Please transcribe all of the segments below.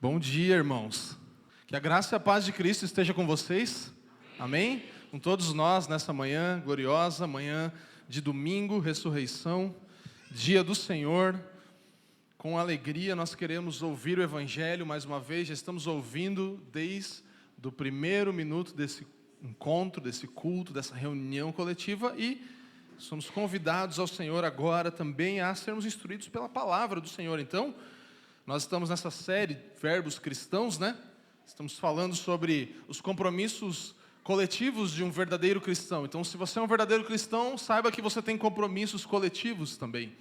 Bom dia, irmãos. Que a graça e a paz de Cristo esteja com vocês. Amém? Com todos nós nessa manhã gloriosa, manhã de domingo, ressurreição, dia do Senhor. Com alegria nós queremos ouvir o Evangelho mais uma vez. Já estamos ouvindo desde o primeiro minuto desse encontro, desse culto, dessa reunião coletiva e somos convidados ao Senhor agora também a sermos instruídos pela palavra do Senhor. Então, nós estamos nessa série Verbos Cristãos, né? Estamos falando sobre os compromissos coletivos de um verdadeiro cristão. Então, se você é um verdadeiro cristão, saiba que você tem compromissos coletivos também.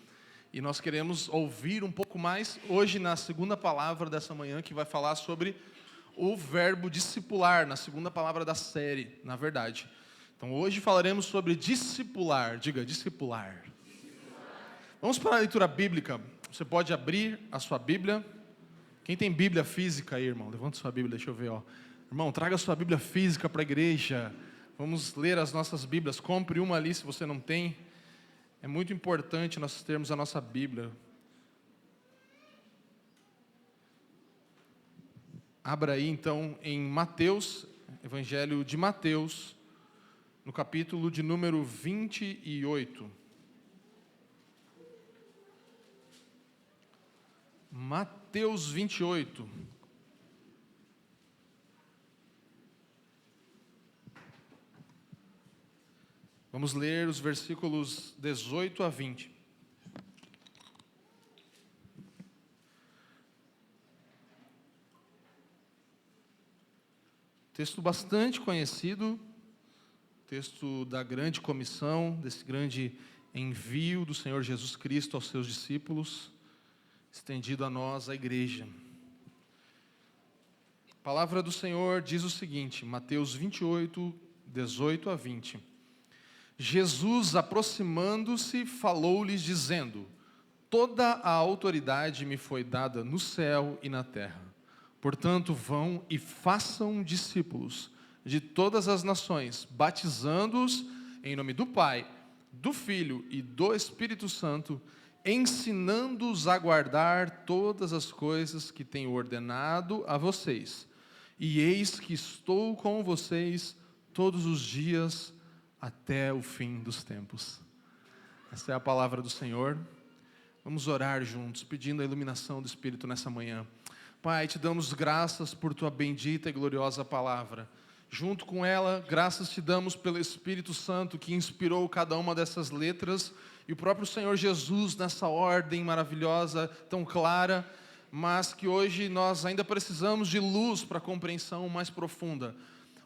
E nós queremos ouvir um pouco mais hoje na segunda palavra dessa manhã, que vai falar sobre o verbo discipular, na segunda palavra da série, na verdade. Então, hoje falaremos sobre discipular. Diga, discipular. Vamos para a leitura bíblica. Você pode abrir a sua Bíblia. Quem tem Bíblia física aí, irmão? Levanta sua Bíblia, deixa eu ver, ó. Irmão, traga a sua Bíblia física para a igreja. Vamos ler as nossas Bíblias. Compre uma ali se você não tem. É muito importante nós termos a nossa Bíblia. Abra aí então em Mateus, Evangelho de Mateus, no capítulo de número 28. Mateus 28. Vamos ler os versículos 18 a 20. Texto bastante conhecido, texto da grande comissão, desse grande envio do Senhor Jesus Cristo aos seus discípulos, estendido a nós, a igreja. A palavra do Senhor diz o seguinte, Mateus 28, 18 a 20. Jesus, aproximando-se, falou-lhes dizendo: toda a autoridade me foi dada no céu e na terra. Portanto, vão e façam discípulos de todas as nações, batizando-os em nome do Pai, do Filho e do Espírito Santo, ensinando-os a guardar todas as coisas que tenho ordenado a vocês. E eis que estou com vocês todos os dias até o fim dos tempos. Essa é a palavra do Senhor. Vamos orar juntos, pedindo a iluminação do Espírito nessa manhã. Pai, te damos graças por tua bendita e gloriosa palavra. Junto com ela, graças te damos pelo Espírito Santo que inspirou cada uma dessas letras e o próprio Senhor Jesus nessa ordem maravilhosa, tão clara, mas que hoje nós ainda precisamos de luz para a compreensão mais profunda.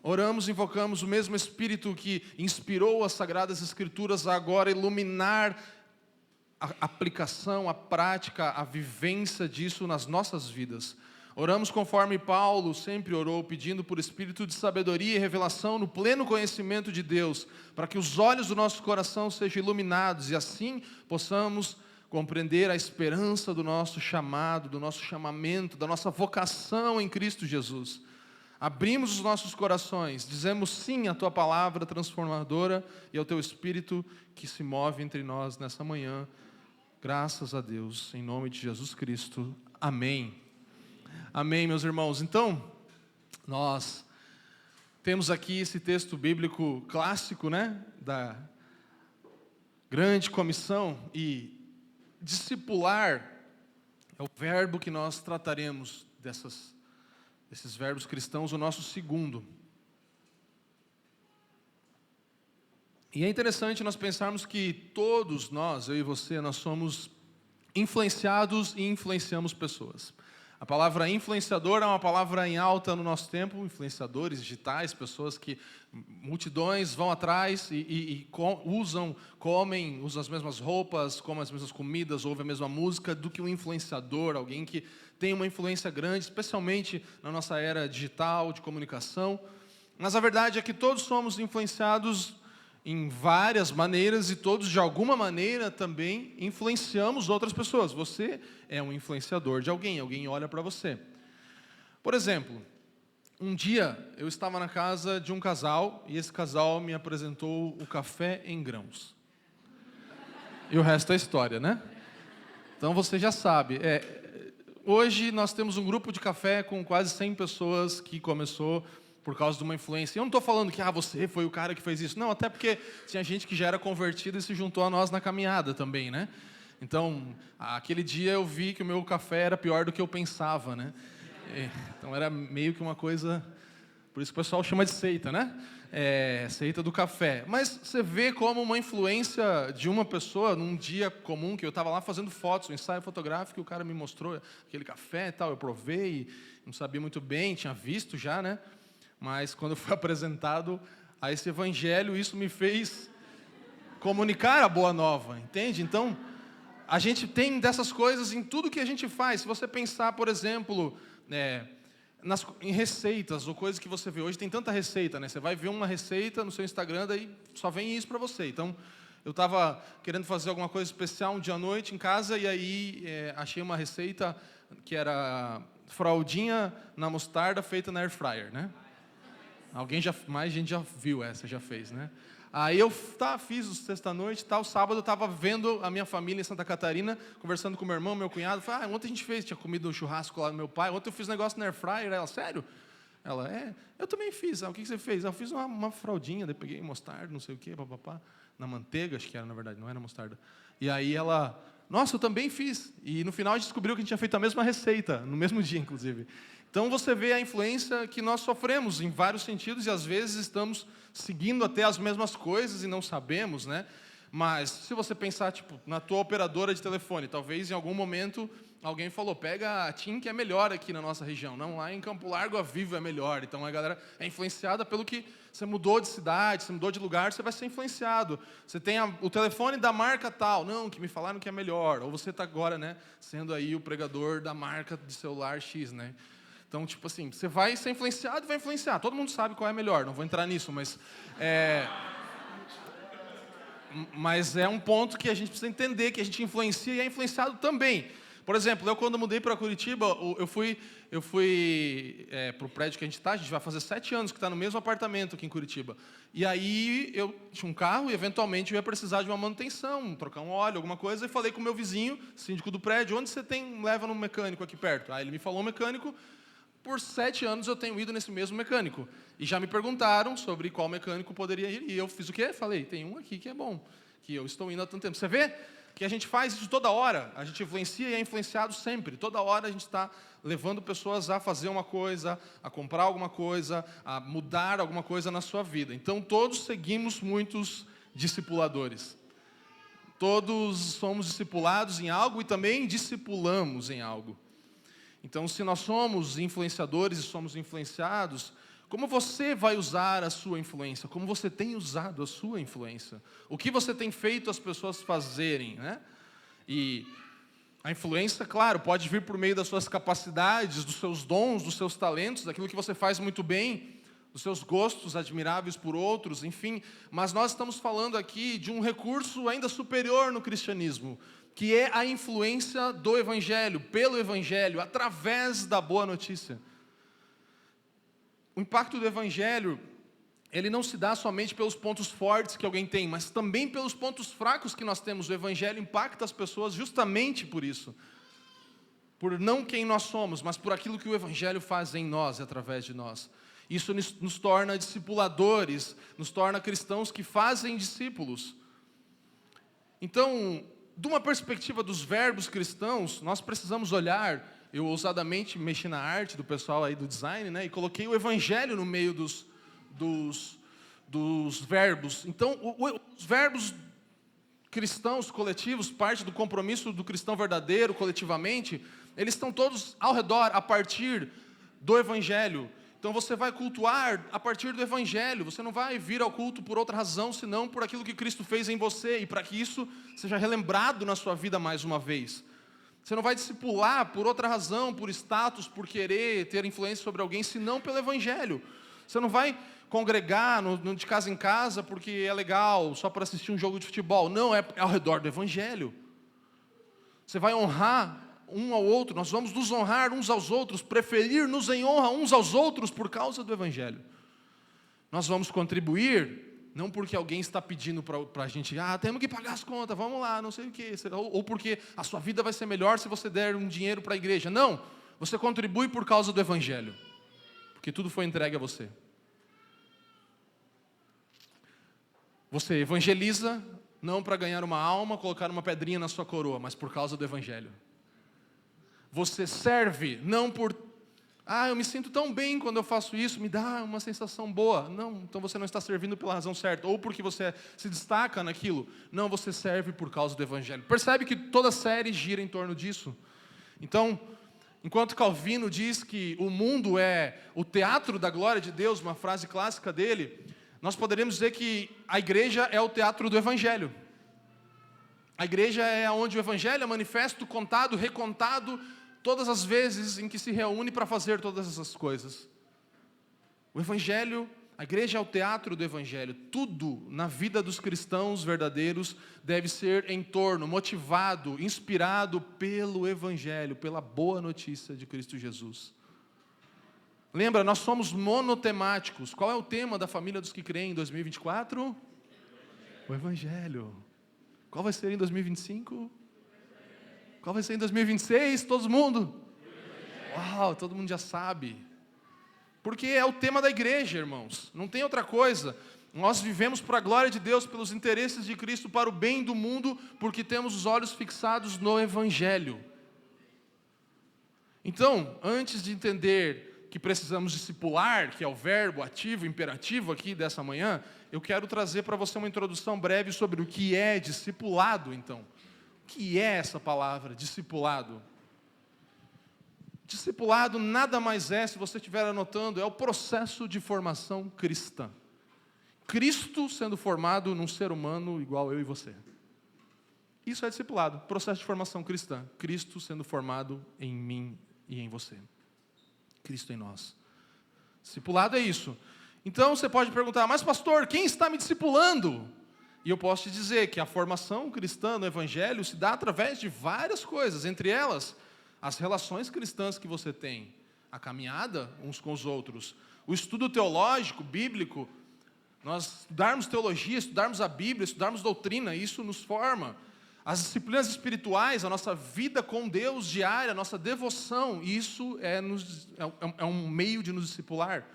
Oramos, invocamos o mesmo Espírito que inspirou as Sagradas Escrituras a agora iluminar a aplicação, a prática, a vivência disso nas nossas vidas. Oramos conforme Paulo sempre orou, pedindo por espírito de sabedoria e revelação no pleno conhecimento de Deus, para que os olhos do nosso coração sejam iluminados e assim possamos compreender a esperança do nosso chamado, do nosso chamamento, da nossa vocação em Cristo Jesus. Abrimos os nossos corações, dizemos sim à tua palavra transformadora e ao teu Espírito que se move entre nós nessa manhã. Graças a Deus, em nome de Jesus Cristo. Amém. Amém, meus irmãos. Então, nós temos aqui esse texto bíblico clássico, né? Da grande comissão, e discipular é o verbo que nós trataremos desses verbos cristãos, o nosso segundo. E é interessante nós pensarmos que todos nós, eu e você, nós somos influenciados e influenciamos pessoas. A palavra influenciador é uma palavra em alta no nosso tempo, influenciadores digitais, pessoas que multidões vão atrás e usam as mesmas roupas, comem as mesmas comidas, ouvem a mesma música do que um influenciador, alguém que tem uma influência grande, especialmente na nossa era digital, de comunicação. Mas a verdade é que todos somos influenciados em várias maneiras e todos, de alguma maneira, também influenciamos outras pessoas. Você é um influenciador de alguém, alguém olha para você. Por exemplo, um dia eu estava na casa de um casal e esse casal me apresentou o café em grãos. E o resto é história, né? Então você já sabe, hoje nós temos um grupo de café com quase 100 pessoas que começou por causa de uma influência. Eu não estou falando que você foi o cara que fez isso. Não, até porque tinha gente que já era convertida e se juntou a nós na caminhada também, né? Então, aquele dia eu vi que o meu café era pior do que eu pensava, né? Então era meio que uma coisa... Por isso que o pessoal chama de seita, né? Seita do café. Mas você vê como uma influência de uma pessoa, num dia comum, que eu estava lá fazendo fotos, um ensaio fotográfico, e o cara me mostrou aquele café e tal, eu provei, não sabia muito bem, tinha visto já, né? Mas quando eu fui apresentado a esse evangelho, isso me fez comunicar a boa nova, entende? Então, a gente tem dessas coisas em tudo que a gente faz. Se você pensar, por exemplo... em receitas ou coisas que você vê hoje, tem tanta receita, né? Você vai ver uma receita no seu Instagram, daí só vem isso para você. Então, eu estava querendo fazer alguma coisa especial um dia à noite em casa, e aí achei uma receita que era fraldinha na mostarda feita na air fryer, né? Mais gente já viu essa, já fez, né? Aí eu fiz o sexta-noite, sábado eu estava vendo a minha família em Santa Catarina, conversando com meu irmão, meu cunhado. Falei, ontem a gente tinha comido um churrasco lá do meu pai, ontem eu fiz um negócio na air fryer. Ela, sério? Ela, eu também fiz. O que você fez? Eu fiz uma fraldinha, daí peguei mostarda, não sei o quê, papapá, na manteiga, acho que era, na verdade, não era mostarda. E aí ela, nossa, eu também fiz. E no final a gente descobriu que a gente tinha feito a mesma receita, no mesmo dia, inclusive. Então você vê a influência que nós sofremos em vários sentidos, e às vezes estamos seguindo até as mesmas coisas e não sabemos, né? Mas se você pensar, na tua operadora de telefone, talvez em algum momento alguém falou, pega a TIM que é melhor aqui na nossa região. Não, lá em Campo Largo a Vivo é melhor. Então a galera é influenciada pelo que você mudou de cidade, você mudou de lugar, você vai ser influenciado. Você tem o telefone da marca tal, não, que me falaram que é melhor. Ou você está agora, né, sendo aí o pregador da marca de celular X, né? Então, você vai ser influenciado e vai influenciar. Todo mundo sabe qual é melhor, não vou entrar nisso, mas é um ponto que a gente precisa entender, que a gente influencia e é influenciado também. Por exemplo, eu quando mudei para Curitiba, eu fui para o prédio que a gente vai fazer 7 anos que está no mesmo apartamento aqui em Curitiba. E aí eu tinha um carro e eventualmente eu ia precisar de uma manutenção, trocar um óleo, alguma coisa, e falei com o meu vizinho, síndico do prédio, onde você leva no mecânico aqui perto? Aí ele me falou um mecânico. Por 7 anos eu tenho ido nesse mesmo mecânico. E já me perguntaram sobre qual mecânico poderia ir. E eu fiz o quê? Falei, tem um aqui que é bom, que eu estou indo há tanto tempo. Você vê que a gente faz isso toda hora. A gente influencia e é influenciado sempre. Toda hora a gente está levando pessoas a fazer uma coisa, a comprar alguma coisa, a mudar alguma coisa na sua vida. Então, todos seguimos muitos discipuladores. Todos somos discipulados em algo e também discipulamos em algo. Então, se nós somos influenciadores e somos influenciados, como você vai usar a sua influência? Como você tem usado a sua influência? O que você tem feito as pessoas fazerem, né? E a influência, claro, pode vir por meio das suas capacidades, dos seus dons, dos seus talentos, daquilo que você faz muito bem, dos seus gostos admiráveis por outros, enfim. Mas nós estamos falando aqui de um recurso ainda superior no cristianismo, que é a influência do Evangelho, pelo Evangelho, através da boa notícia. O impacto do Evangelho, ele não se dá somente pelos pontos fortes que alguém tem, mas também pelos pontos fracos que nós temos. O Evangelho impacta as pessoas justamente por isso. Por não quem nós somos, mas por aquilo que o Evangelho faz em nós e através de nós. Isso nos torna discipuladores, nos torna cristãos que fazem discípulos. Então, de uma perspectiva dos verbos cristãos, nós precisamos olhar, eu ousadamente mexi na arte do pessoal aí do design, né, e coloquei o Evangelho no meio dos verbos. Então, os verbos cristãos coletivos, parte do compromisso do cristão verdadeiro, coletivamente, eles estão todos ao redor, a partir do Evangelho. Então você vai cultuar a partir do Evangelho, você não vai vir ao culto por outra razão, senão por aquilo que Cristo fez em você, e para que isso seja relembrado na sua vida mais uma vez. Você não vai discipular por outra razão, por status, por querer ter influência sobre alguém, senão pelo Evangelho. Você não vai congregar de casa em casa porque é legal, só para assistir um jogo de futebol. Não, é ao redor do Evangelho. Você vai honrar um ao outro, nós vamos nos honrar uns aos outros, preferir-nos em honra uns aos outros por causa do Evangelho. Nós vamos contribuir Não porque alguém está pedindo para a gente, temos que pagar as contas, vamos lá, não sei o quê. Ou porque a sua vida vai ser melhor se você der um dinheiro para a igreja. Não, você contribui por causa do Evangelho. Porque tudo foi entregue a você. Você evangeliza, não para ganhar uma alma, colocar uma pedrinha na sua coroa, mas por causa do Evangelho. Você serve, não por... eu me sinto tão bem quando eu faço isso, me dá uma sensação boa. Não, então você não está servindo pela razão certa. Ou porque você se destaca naquilo. Não, você serve por causa do Evangelho. Percebe que toda a série gira em torno disso? Então, enquanto Calvino diz que o mundo é o teatro da glória de Deus, uma frase clássica dele, nós poderíamos dizer que a igreja é o teatro do Evangelho. A igreja é onde o Evangelho é manifesto, contado, recontado, todas as vezes em que se reúne para fazer todas essas coisas. O Evangelho, a igreja é o teatro do Evangelho. Tudo na vida dos cristãos verdadeiros deve ser em torno, motivado, inspirado pelo Evangelho, pela boa notícia de Cristo Jesus. Lembra, nós somos monotemáticos. Qual é o tema da família dos que creem em 2024? O Evangelho. Qual vai ser em 2025? Qual vai ser em 2026? Todo mundo? Uau, todo mundo já sabe. Porque é o tema da igreja, irmãos. Não tem outra coisa. Nós vivemos para a glória de Deus, pelos interesses de Cristo, para o bem do mundo, porque temos os olhos fixados no Evangelho. Então, antes de entender que precisamos discipular, que é o verbo ativo, imperativo aqui dessa manhã, eu quero trazer para você uma introdução breve sobre o que é discipulado, então. O que é essa palavra, discipulado? Discipulado nada mais é, se você estiver anotando, é o processo de formação cristã. Cristo sendo formado num ser humano igual eu e você. Isso é discipulado, processo de formação cristã. Cristo sendo formado em mim e em você. Cristo em nós. Discipulado é isso. Então você pode perguntar, mas pastor, quem está me discipulando? E eu posso te dizer que a formação cristã no Evangelho se dá através de várias coisas, entre elas, as relações cristãs que você tem, a caminhada uns com os outros, o estudo teológico, bíblico, nós estudarmos teologia, estudarmos a Bíblia, estudarmos doutrina, isso nos forma. As disciplinas espirituais, a nossa vida com Deus diária, a nossa devoção, isso é um meio de nos discipular.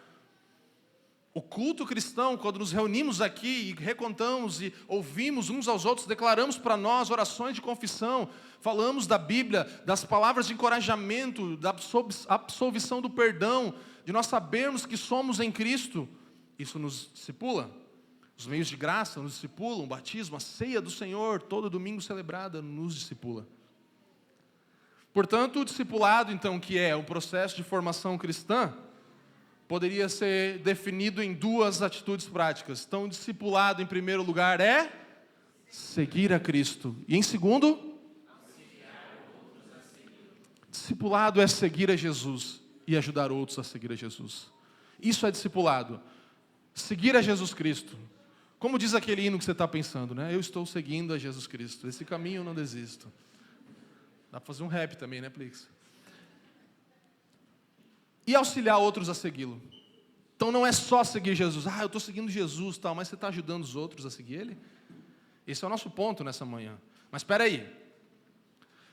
O culto cristão, quando nos reunimos aqui e recontamos e ouvimos uns aos outros, declaramos para nós orações de confissão, falamos da Bíblia, das palavras de encorajamento, da absolvição do perdão, de nós sabermos que somos em Cristo, isso nos discipula. Os meios de graça nos discipulam, o batismo, a ceia do Senhor, todo domingo celebrada, nos discipula. Portanto, o discipulado, então, que é um processo de formação cristã, poderia ser definido em duas atitudes práticas. Então, o discipulado, em primeiro lugar, é seguir a Cristo. E em segundo, discipulado é seguir a Jesus e ajudar outros a seguir a Jesus. Isso é discipulado. Seguir a Jesus Cristo. Como diz aquele hino que você está pensando, né? Eu estou seguindo a Jesus Cristo. Esse caminho eu não desisto. Dá para fazer um rap também, né, Plix? E auxiliar outros a segui-lo. Então não é só seguir Jesus. Eu estou seguindo Jesus, tal, mas você está ajudando os outros a seguir Ele? Esse é o nosso ponto nessa manhã. Mas espera aí.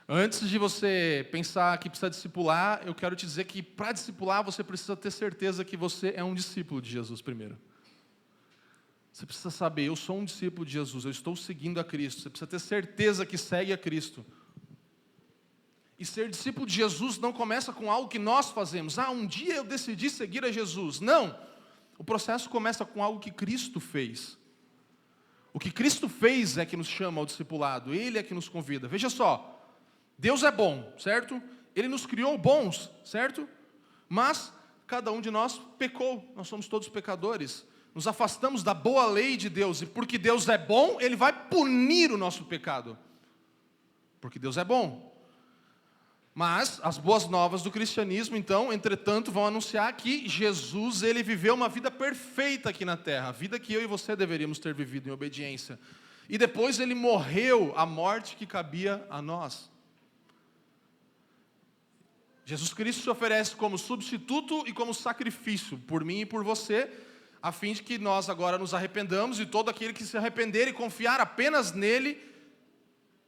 Antes de você pensar que precisa discipular, eu quero te dizer que para discipular você precisa ter certeza que você é um discípulo de Jesus primeiro. Você precisa saber, eu sou um discípulo de Jesus, eu estou seguindo a Cristo. Você precisa ter certeza que segue a Cristo. E ser discípulo de Jesus não começa com algo que nós fazemos. Um dia eu decidi seguir a Jesus. Não. O processo começa com algo que Cristo fez. O que Cristo fez é que nos chama ao discipulado. Ele é que nos convida. Veja só. Deus é bom, certo? Ele nos criou bons, certo? Mas cada um de nós pecou. Nós somos todos pecadores. Nos afastamos da boa lei de Deus. E porque Deus é bom, Ele vai punir o nosso pecado. Porque Deus é bom. Mas as boas novas do cristianismo, então, entretanto, vão anunciar que Jesus, Ele viveu uma vida perfeita aqui na terra. A vida que eu e você deveríamos ter vivido em obediência. E depois Ele morreu a morte que cabia a nós. Jesus Cristo se oferece como substituto e como sacrifício por mim e por você, a fim de que nós agora nos arrependamos e todo aquele que se arrepender e confiar apenas nele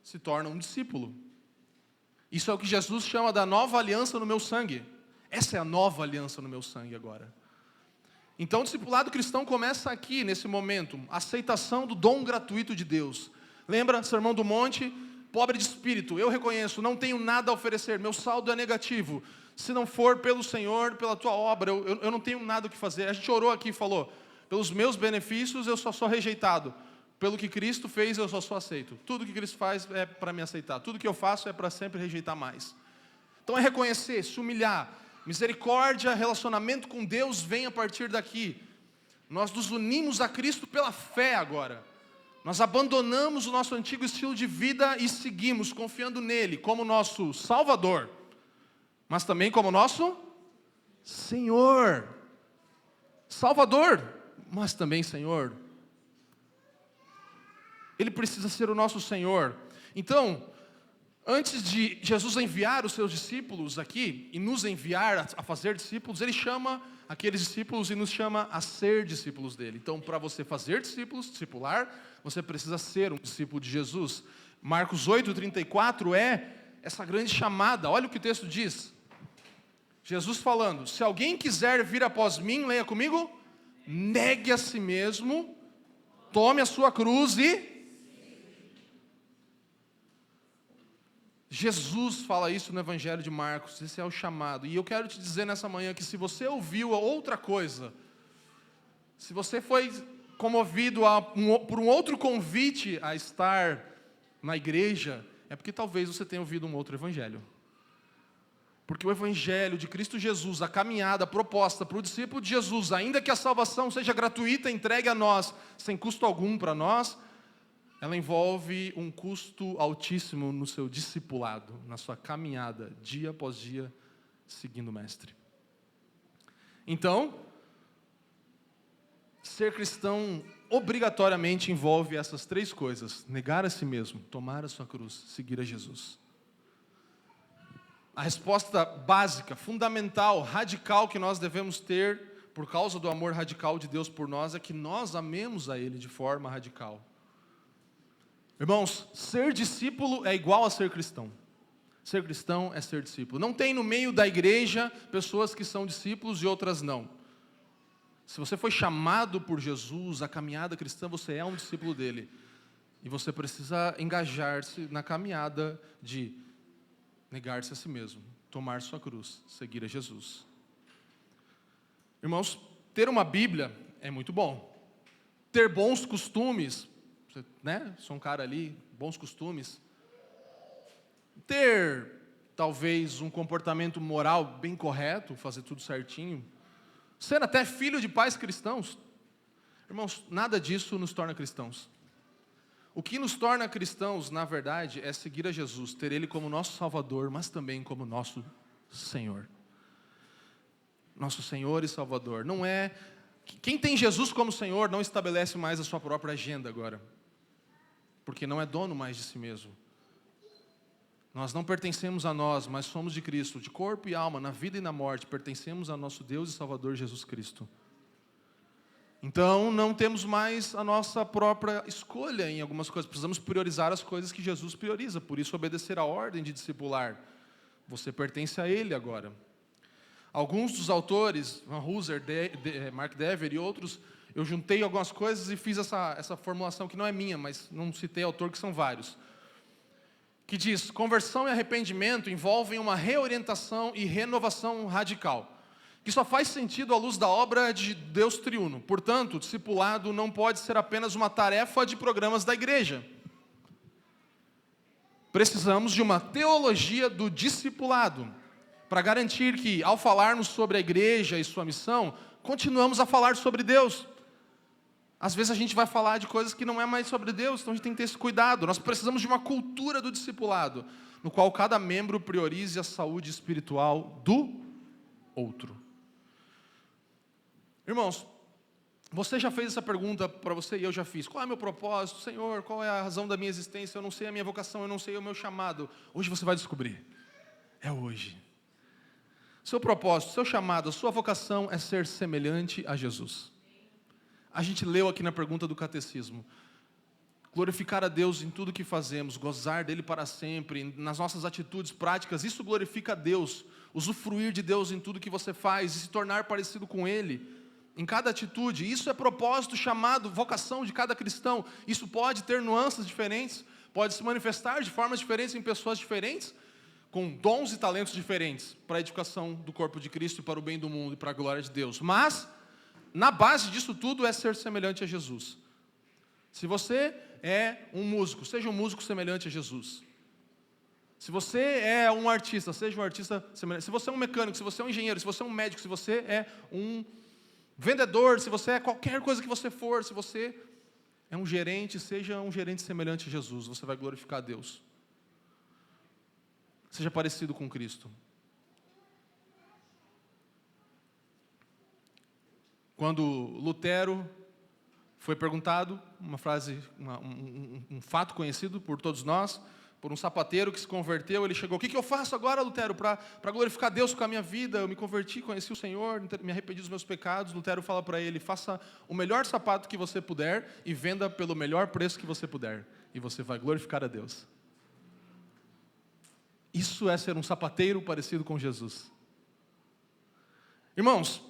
se torna um discípulo. Isso é o que Jesus chama da nova aliança no meu sangue. Essa é a nova aliança no meu sangue agora. Então o discipulado cristão começa aqui, nesse momento, aceitação do dom gratuito de Deus. Lembra, Sermão do Monte? Pobre de espírito, eu reconheço, não tenho nada a oferecer, meu saldo é negativo. Se não for pelo Senhor, pela tua obra, eu não tenho nada o que fazer. A gente orou aqui e falou, pelos meus benefícios eu só sou rejeitado. Pelo que Cristo fez, eu só sou aceito. Tudo que Cristo faz é para me aceitar. Tudo que eu faço é para sempre rejeitar mais. Então é reconhecer, se humilhar. Misericórdia, relacionamento com Deus vem a partir daqui. Nós nos unimos a Cristo pela fé agora. Nós abandonamos o nosso antigo estilo de vida e seguimos confiando nele como nosso Salvador, mas também como nosso Senhor. Salvador, mas também Senhor. Ele precisa ser o nosso Senhor. Então, antes de Jesus enviar os seus discípulos aqui, e nos enviar a fazer discípulos, Ele chama aqueles discípulos e nos chama a ser discípulos dele. Então, para você fazer discípulos, discipular, você precisa ser um discípulo de Jesus. Marcos 8:34 é essa grande chamada. Olha o que o texto diz. Jesus falando, se alguém quiser vir após mim, leia comigo, negue a si mesmo, tome a sua cruz e... Jesus fala isso no Evangelho de Marcos, esse é o chamado. E eu quero te dizer nessa manhã que se você ouviu outra coisa, se você foi comovido por um outro convite a estar na igreja, é porque talvez você tenha ouvido um outro Evangelho. Porque o Evangelho de Cristo Jesus, a caminhada, a proposta para o discípulo de Jesus, ainda que a salvação seja gratuita, entregue a nós, sem custo algum para nós, ela envolve um custo altíssimo no seu discipulado, na sua caminhada, dia após dia, seguindo o Mestre. Então, ser cristão obrigatoriamente envolve essas três coisas: negar a si mesmo, tomar a sua cruz, seguir a Jesus. A resposta básica, fundamental, radical que nós devemos ter, por causa do amor radical de Deus por nós, é que nós amemos a Ele de forma radical. Irmãos, ser discípulo é igual a ser cristão. Ser cristão é ser discípulo. Não tem no meio da igreja pessoas que são discípulos e outras não. Se você foi chamado por Jesus, a caminhada cristã, você é um discípulo dele. E você precisa engajar-se na caminhada de negar-se a si mesmo, tomar sua cruz, seguir a Jesus. Irmãos, ter uma Bíblia é muito bom. Ter bons costumes, né? Sou um cara ali, bons costumes. Ter, talvez, um comportamento moral bem correto, fazer tudo certinho. Ser até filho de pais cristãos. Irmãos, nada disso nos torna cristãos. O que nos torna cristãos, na verdade, é seguir a Jesus, ter Ele como nosso Salvador, mas também como nosso Senhor. Nosso Senhor e Salvador. Não é... Quem tem Jesus como Senhor não estabelece mais a sua própria agenda agora. Porque não é dono mais de si mesmo. Nós não pertencemos a nós, mas somos de Cristo, de corpo e alma, na vida e na morte, pertencemos a nosso Deus e Salvador Jesus Cristo. Então, não temos mais a nossa própria escolha em algumas coisas, precisamos priorizar as coisas que Jesus prioriza, por isso obedecer a ordem de discipular. Você pertence a Ele agora. Alguns dos autores, Van Hooser, Mark Dever e outros, eu juntei algumas coisas e fiz essa formulação que não é minha, mas não citei autor, que são vários. Que diz, conversão e arrependimento envolvem uma reorientação e renovação radical, que só faz sentido à luz da obra de Deus triuno. Portanto, o discipulado não pode ser apenas uma tarefa de programas da igreja. Precisamos de uma teologia do discipulado, para garantir que, ao falarmos sobre a igreja e sua missão, continuamos a falar sobre Deus. Às vezes a gente vai falar de coisas que não é mais sobre Deus, então a gente tem que ter esse cuidado. Nós precisamos de uma cultura do discipulado, no qual cada membro priorize a saúde espiritual do outro. Irmãos, você já fez essa pergunta para você e eu já fiz. Qual é o meu propósito, Senhor? Qual é a razão da minha existência? Eu não sei a minha vocação, eu não sei o meu chamado. Hoje você vai descobrir. É hoje. Seu propósito, seu chamado, a sua vocação é ser semelhante a Jesus. A gente leu aqui na pergunta do catecismo. Glorificar a Deus em tudo que fazemos, gozar dele para sempre, nas nossas atitudes práticas, isso glorifica a Deus. Usufruir de Deus em tudo que você faz e se tornar parecido com Ele, em cada atitude. Isso é propósito, chamado, vocação de cada cristão. Isso pode ter nuances diferentes, pode se manifestar de formas diferentes em pessoas diferentes, com dons e talentos diferentes, para a edificação do corpo de Cristo e para o bem do mundo e para a glória de Deus. Mas, na base disso tudo é ser semelhante a Jesus. Se você é um músico, seja um músico semelhante a Jesus. Se você é um artista, seja um artista semelhante. Se você é um mecânico, se você é um engenheiro, se você é um médico, se você é um vendedor, se você é qualquer coisa que você for, se você é um gerente, seja um gerente semelhante a Jesus, você vai glorificar a Deus. Seja parecido com Cristo. Quando Lutero foi perguntado, uma frase, um fato conhecido por todos nós, por um sapateiro que se converteu, ele chegou: o que eu faço agora, Lutero, para glorificar Deus com a minha vida? Eu me converti, conheci o Senhor, me arrependi dos meus pecados. Lutero fala para ele: faça o melhor sapato que você puder e venda pelo melhor preço que você puder, e você vai glorificar a Deus. Isso é ser um sapateiro parecido com Jesus. Irmãos,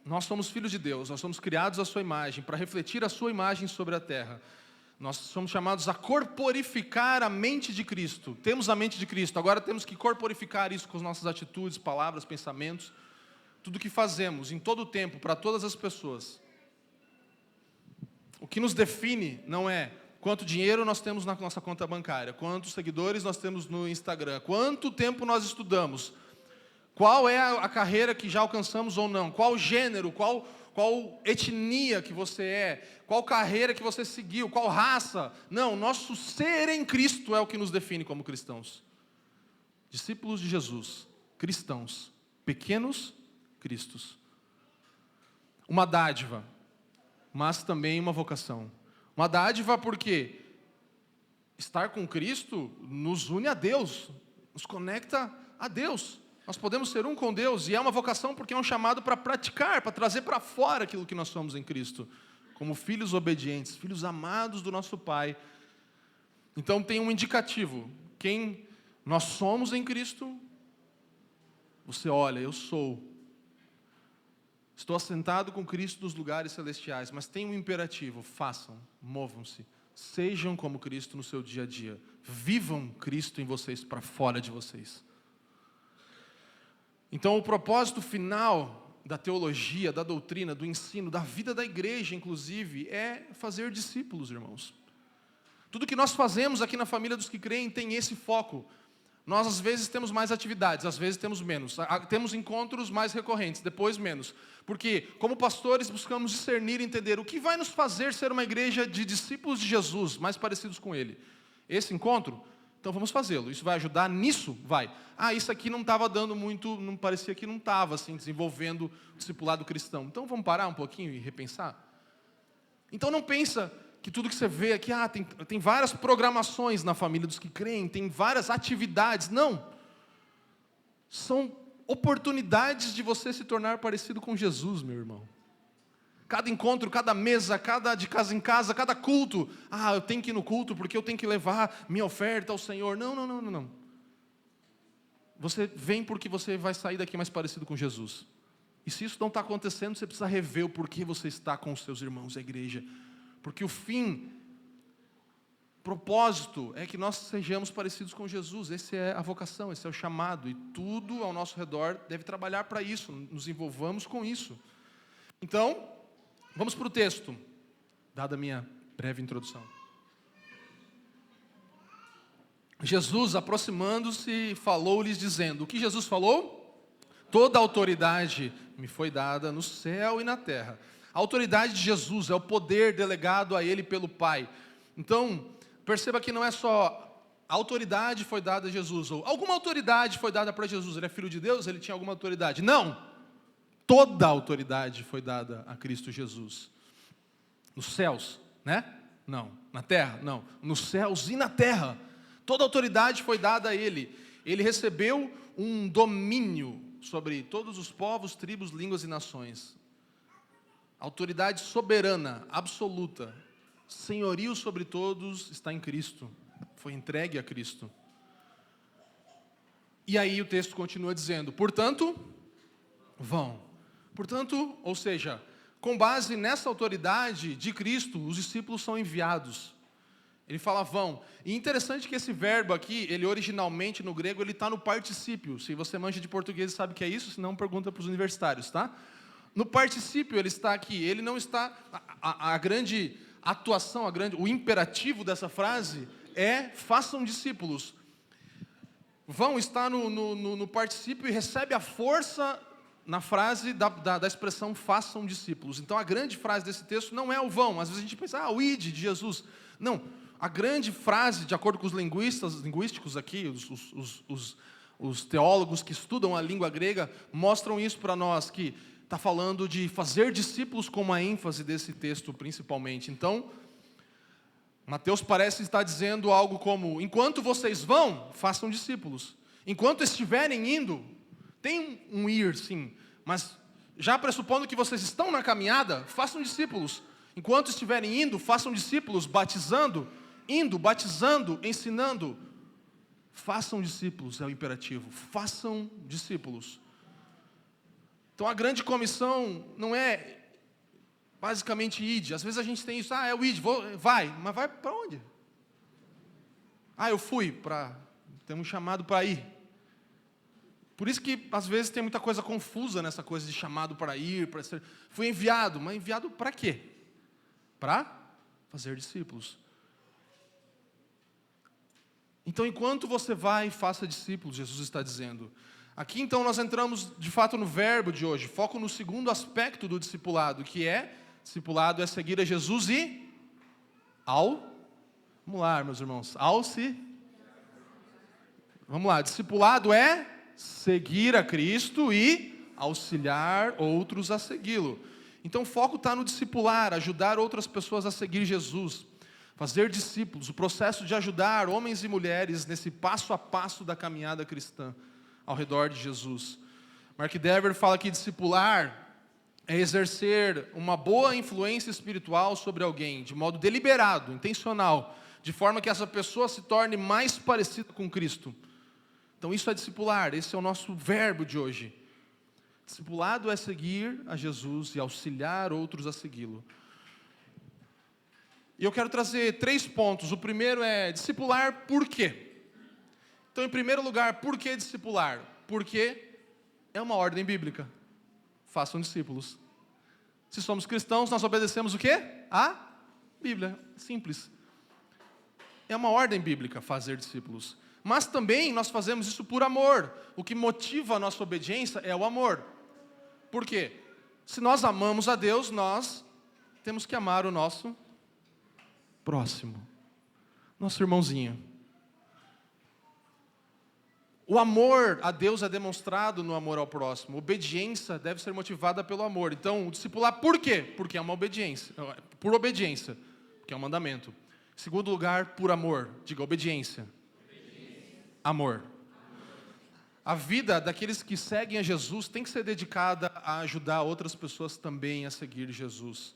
nós somos filhos de Deus, nós somos criados à sua imagem, para refletir a sua imagem sobre a terra. Nós somos chamados a corporificar a mente de Cristo. Temos a mente de Cristo, agora temos que corporificar isso com as nossas atitudes, palavras, pensamentos, tudo que fazemos, em todo o tempo, para todas as pessoas. O que nos define não é quanto dinheiro nós temos na nossa conta bancária, quantos seguidores nós temos no Instagram, quanto tempo nós estudamos, qual é a carreira que já alcançamos ou não, qual gênero, qual etnia que você é, qual carreira que você seguiu, qual raça. Não, nosso ser em Cristo é o que nos define como cristãos. Discípulos de Jesus, cristãos, pequenos cristos. Uma dádiva, mas também uma vocação. Uma dádiva porque estar com Cristo nos une a Deus, nos conecta a Deus. Nós podemos ser um com Deus, e é uma vocação porque é um chamado para praticar, para trazer para fora aquilo que nós somos em Cristo, como filhos obedientes, filhos amados do nosso Pai. Então tem um indicativo: quem nós somos em Cristo, você olha: eu estou assentado com Cristo nos lugares celestiais, mas tem um imperativo: façam, movam-se, sejam como Cristo no seu dia a dia, vivam Cristo em vocês, para fora de vocês. Então, o propósito final da teologia, da doutrina, do ensino, da vida da igreja, inclusive, é fazer discípulos, irmãos. Tudo que nós fazemos aqui na família dos que creem tem esse foco. Nós, às vezes, temos mais atividades, às vezes temos menos. Temos encontros mais recorrentes, depois menos. Porque, como pastores, buscamos discernir e entender o que vai nos fazer ser uma igreja de discípulos de Jesus, mais parecidos com Ele. Esse encontro? Então vamos fazê-lo. Isso vai ajudar nisso? Vai. Isso aqui não estava dando muito, não parecia que não estava assim, desenvolvendo o discipulado cristão. Então vamos parar um pouquinho e repensar? Então não pensa que tudo que você vê aqui, tem várias programações na família dos que creem, tem várias atividades. Não. São oportunidades de você se tornar parecido com Jesus, meu irmão. Cada encontro, cada mesa, cada de casa em casa, cada culto. Eu tenho que ir no culto porque eu tenho que levar minha oferta ao Senhor. Não. Você vem porque você vai sair daqui mais parecido com Jesus. E se isso não está acontecendo, você precisa rever o porquê você está com os seus irmãos, a igreja. Porque o propósito é que nós sejamos parecidos com Jesus. Essa é a vocação, esse é o chamado. E tudo ao nosso redor deve trabalhar para isso. Nos envolvamos com isso. Então, vamos para o texto, dada a minha breve introdução. Jesus, aproximando-se, falou-lhes dizendo: o que Jesus falou? Toda a autoridade me foi dada no céu e na terra. A autoridade de Jesus é o poder delegado a Ele pelo Pai. Então, perceba que não é só a autoridade foi dada a Jesus, ou alguma autoridade foi dada para Jesus. Ele é filho de Deus, ele tinha alguma autoridade. Não! Toda a autoridade foi dada a Cristo Jesus. Nos céus, né? Não. Na terra? Não. Nos céus e na terra. Toda a autoridade foi dada a Ele. Ele recebeu um domínio sobre todos os povos, tribos, línguas e nações. autoridade soberana, absoluta, senhorio sobre todos está em Cristo, foi entregue a Cristo. E aí o texto continua dizendo, portanto, vão. Portanto, ou seja, com base nessa autoridade de Cristo, os discípulos são enviados. Ele fala vão. E interessante que esse verbo aqui, ele originalmente no grego, ele está no particípio. Se você manja de português sabe o que é isso, se não pergunta para os universitários, tá? No particípio ele está aqui, ele não está... A grande atuação, o imperativo dessa frase é façam discípulos. Vão está no particípio e recebe a força na frase da expressão façam discípulos. Então a grande frase desse texto não é o vão. Às vezes a gente pensa, o ide de Jesus. Não, a grande frase, de acordo com os linguísticos aqui, os teólogos que estudam a língua grega, mostram isso para nós, que está falando de fazer discípulos com uma ênfase desse texto principalmente. Então, Mateus parece estar dizendo algo como, enquanto vocês vão, façam discípulos. Enquanto estiverem indo, tem um ir sim, mas já pressupondo que vocês estão na caminhada, façam discípulos. Enquanto estiverem indo, façam discípulos, batizando, indo, batizando, ensinando. Façam discípulos, é o imperativo, façam discípulos. Então a grande comissão não é basicamente ide. Às vezes a gente tem isso, é o ide, vai, mas vai para onde? Eu fui para, temos um chamado para ir. Por isso que às vezes tem muita coisa confusa nessa coisa de chamado para ir, para ser. Fui enviado, mas enviado para quê? Para fazer discípulos. Então enquanto você vai, faça discípulos, Jesus está dizendo. Aqui então nós entramos de fato no verbo de hoje, foco no segundo aspecto do discipulado, que é, discipulado é seguir a Jesus vamos lá meus irmãos, vamos lá, discipulado é seguir a Cristo e auxiliar outros a segui-lo. Então o foco está no discipular, ajudar outras pessoas a seguir Jesus, fazer discípulos, o processo de ajudar homens e mulheres nesse passo a passo da caminhada cristã ao redor de Jesus. Mark Dever fala que discipular é exercer uma boa influência espiritual sobre alguém, de modo deliberado, intencional, de forma que essa pessoa se torne mais parecida com Cristo. Então isso é discipular, esse é o nosso verbo de hoje. Discipulado é seguir a Jesus e auxiliar outros a segui-lo. E eu quero trazer 3 pontos. O primeiro é discipular por quê? Então, em primeiro lugar, por que discipular? Porque é uma ordem bíblica. Façam discípulos. Se somos cristãos, nós obedecemos o quê? A Bíblia. Simples. É uma ordem bíblica fazer discípulos. Mas também nós fazemos isso por amor. O que motiva a nossa obediência é o amor. Por quê? Se nós amamos a Deus, nós temos que amar o nosso próximo. Nosso irmãozinho. O amor a Deus é demonstrado no amor ao próximo. Obediência deve ser motivada pelo amor. Então, o discipular por quê? Porque é uma obediência. Por obediência, que é um mandamento. Em segundo lugar, por amor. Diga, obediência. Amor. A vida daqueles que seguem a Jesus tem que ser dedicada a ajudar outras pessoas também a seguir Jesus.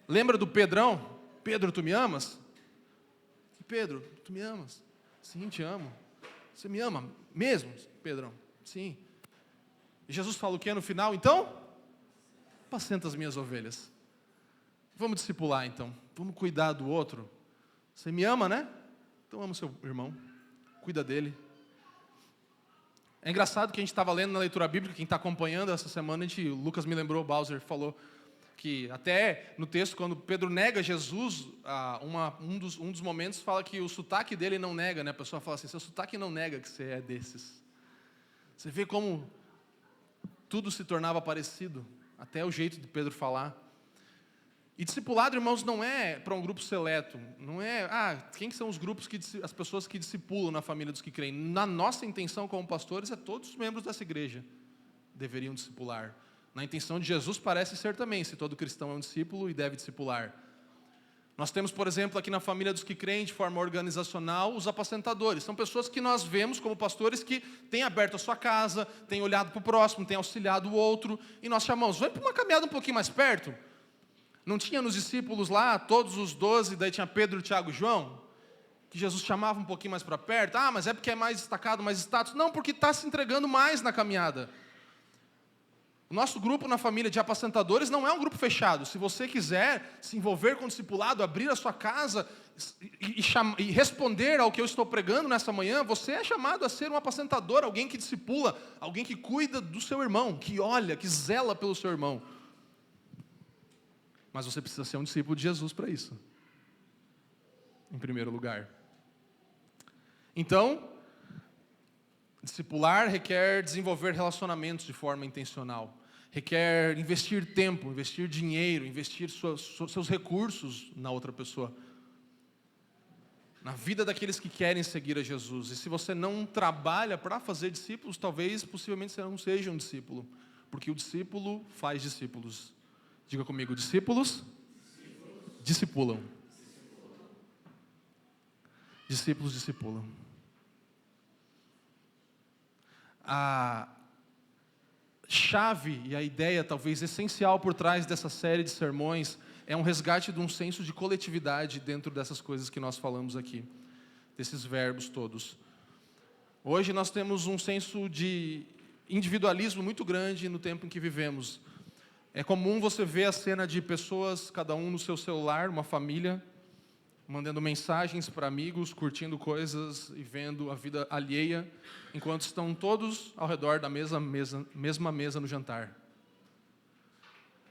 Lembra do Pedrão? Pedro, tu me amas? Pedro, tu me amas? Sim, te amo. Você me ama mesmo, Pedrão? Sim. E Jesus fala o que no final? Então, apacenta as minhas ovelhas. Vamos discipular então. Vamos cuidar do outro. Você me ama, né? Então ama o seu irmão. Cuida dele. É engraçado que a gente estava lendo na leitura bíblica, quem está acompanhando essa semana, o Lucas me lembrou, o Bowser falou que até no texto, quando Pedro nega Jesus, um dos momentos fala que o sotaque dele não nega, né? A pessoa fala assim, seu sotaque não nega que você é desses. Você vê como tudo se tornava parecido, até o jeito de Pedro falar. E discipulado, irmãos, não é para um grupo seleto, não é, quem são os grupos, as pessoas que discipulam na família dos que creem? Na nossa intenção como pastores, todos os membros dessa igreja deveriam discipular. Na intenção de Jesus parece ser também, se todo cristão é um discípulo e deve discipular. Nós temos, por exemplo, aqui na família dos que creem de forma organizacional, os apacentadores. São pessoas que nós vemos como pastores que têm aberto a sua casa, têm olhado para o próximo, têm auxiliado o outro, e nós chamamos, vem para uma caminhada um pouquinho mais perto. Não tinha nos discípulos lá, todos os 12, daí tinha Pedro, Tiago e João, que Jesus chamava um pouquinho mais para perto. Ah, mas é porque é mais destacado, mais status. Não, porque está se entregando mais na caminhada. O nosso grupo na família de apacentadores não é um grupo fechado. Se você quiser se envolver com o discipulado, abrir a sua casa e responder ao que eu estou pregando nessa manhã, você é chamado a ser um apacentador, alguém que discipula, alguém que cuida do seu irmão, que olha, que zela pelo seu irmão. Mas você precisa ser um discípulo de Jesus para isso, em primeiro lugar. Então, discipular requer desenvolver relacionamentos de forma intencional. Requer investir tempo, investir dinheiro, investir seus recursos na outra pessoa. Na vida daqueles que querem seguir a Jesus. E se você não trabalha para fazer discípulos, possivelmente você não seja um discípulo. Porque o discípulo faz discípulos. Diga comigo, discípulos discipulam. Discípulos discipulam. A chave e a ideia talvez essencial por trás dessa série de sermões é um resgate de um senso de coletividade dentro dessas coisas que nós falamos aqui, desses verbos todos. Hoje nós temos um senso de individualismo muito grande no tempo em que vivemos. É comum você ver a cena de pessoas, cada um no seu celular, uma família, mandando mensagens para amigos, curtindo coisas e vendo a vida alheia, enquanto estão todos ao redor da mesma mesa no jantar.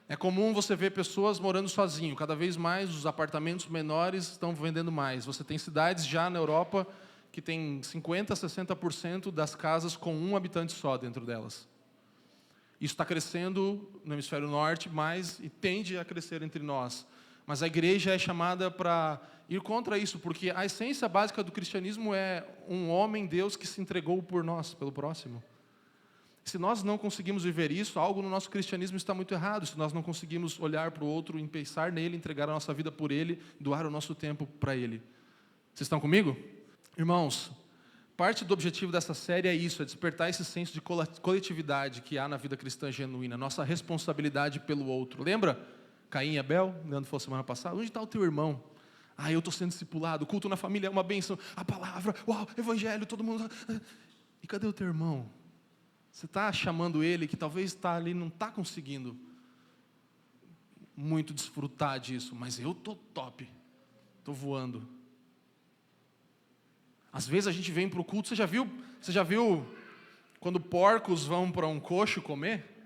É comum você ver pessoas morando sozinho. Cada vez mais os apartamentos menores estão vendendo mais. Você tem cidades já na Europa que tem 50%, 60% das casas com um habitante só dentro delas. Isso está crescendo no hemisfério norte, e tende a crescer entre nós. Mas a igreja é chamada para ir contra isso, porque a essência básica do cristianismo é um homem, Deus, que se entregou por nós, pelo próximo. Se nós não conseguimos viver isso, algo no nosso cristianismo está muito errado. Se nós não conseguimos olhar para o outro, pensar nele, entregar a nossa vida por ele, doar o nosso tempo para ele. Vocês estão comigo? Irmãos, parte do objetivo dessa série é isso, é despertar esse senso de coletividade que há na vida cristã genuína, nossa responsabilidade pelo outro. Lembra? Caim e Abel, Leandro falou semana passada, onde está o teu irmão? Ah, eu estou sendo discipulado, o culto na família é uma bênção, a palavra, uau, evangelho, todo mundo... E cadê o teu irmão? Você está chamando ele, que talvez está ali, não está conseguindo muito desfrutar disso, mas eu estou top, estou voando. Às vezes a gente vem para o culto, você já viu quando porcos vão para um coxo comer?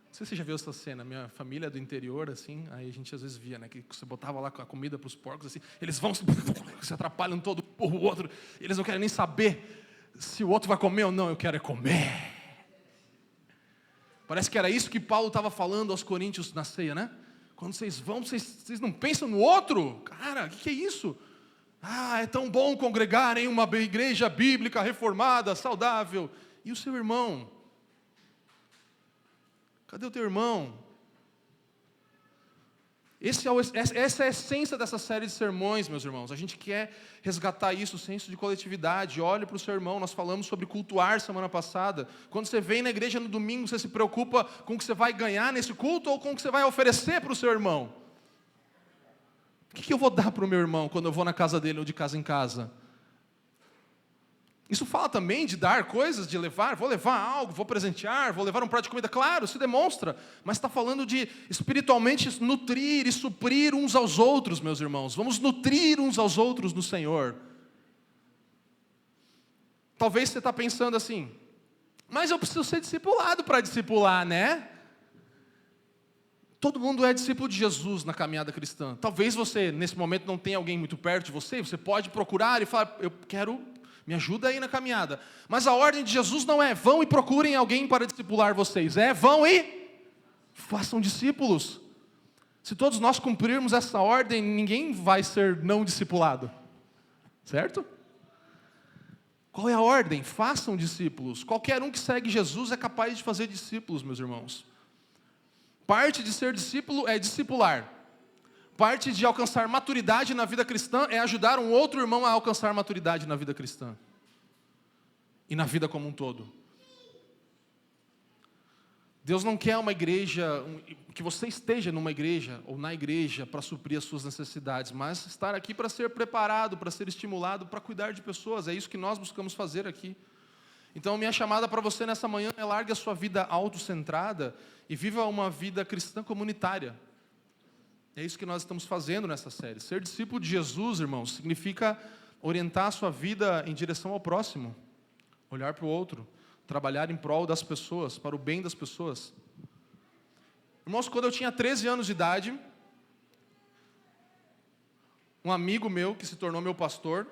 Não sei se você já viu essa cena, minha família é do interior, assim, aí a gente às vezes via, né, que você botava lá a comida para os porcos, assim, eles vão, se atrapalham todo, empurram o outro, eles não querem nem saber se o outro vai comer ou não, eu quero é comer. Parece que era isso que Paulo estava falando aos coríntios na ceia, né? Quando vocês vão, vocês não pensam no outro? Cara, o que é isso? Ah, é tão bom congregar em uma igreja bíblica, reformada, saudável. E o seu irmão? Cadê o teu irmão? Essa é a essência dessa série de sermões, meus irmãos. A gente quer resgatar isso, o senso de coletividade. Olhe para o seu irmão, nós falamos sobre cultuar semana passada. Quando você vem na igreja no domingo, você se preocupa com o que você vai ganhar nesse culto ou com o que você vai oferecer para o seu irmão? O que eu vou dar para o meu irmão quando eu vou na casa dele ou de casa em casa? Isso fala também de dar coisas, de levar, vou levar algo, vou presentear, vou levar um prato de comida, claro, se demonstra, mas está falando de espiritualmente nutrir e suprir uns aos outros, meus irmãos. Vamos nutrir uns aos outros no Senhor. Talvez você está pensando assim, mas eu preciso ser discipulado para discipular, né? Todo mundo é discípulo de Jesus na caminhada cristã. Talvez você, nesse momento, não tenha alguém muito perto de você, você pode procurar e falar, eu quero... Me ajuda aí na caminhada. Mas a ordem de Jesus não é, vão e procurem alguém para discipular vocês. É, vão e façam discípulos. Se todos nós cumprirmos essa ordem, ninguém vai ser não discipulado. Certo? Qual é a ordem? Façam discípulos. Qualquer um que segue Jesus é capaz de fazer discípulos, meus irmãos. Parte de ser discípulo é discipular. Parte de alcançar maturidade na vida cristã é ajudar um outro irmão a alcançar maturidade na vida cristã. E na vida como um todo. Deus não quer uma igreja, que você esteja numa igreja ou na igreja para suprir as suas necessidades, mas estar aqui para ser preparado, para ser estimulado, para cuidar de pessoas. É isso que nós buscamos fazer aqui. Então, minha chamada para você nessa manhã é: largue a sua vida autocentrada e viva uma vida cristã comunitária. É isso que nós estamos fazendo nessa série. Ser discípulo de Jesus, irmãos, significa orientar a sua vida em direção ao próximo, olhar para o outro, trabalhar em prol das pessoas, para o bem das pessoas. Irmãos, quando eu tinha 13 anos de idade, um amigo meu, que se tornou meu pastor,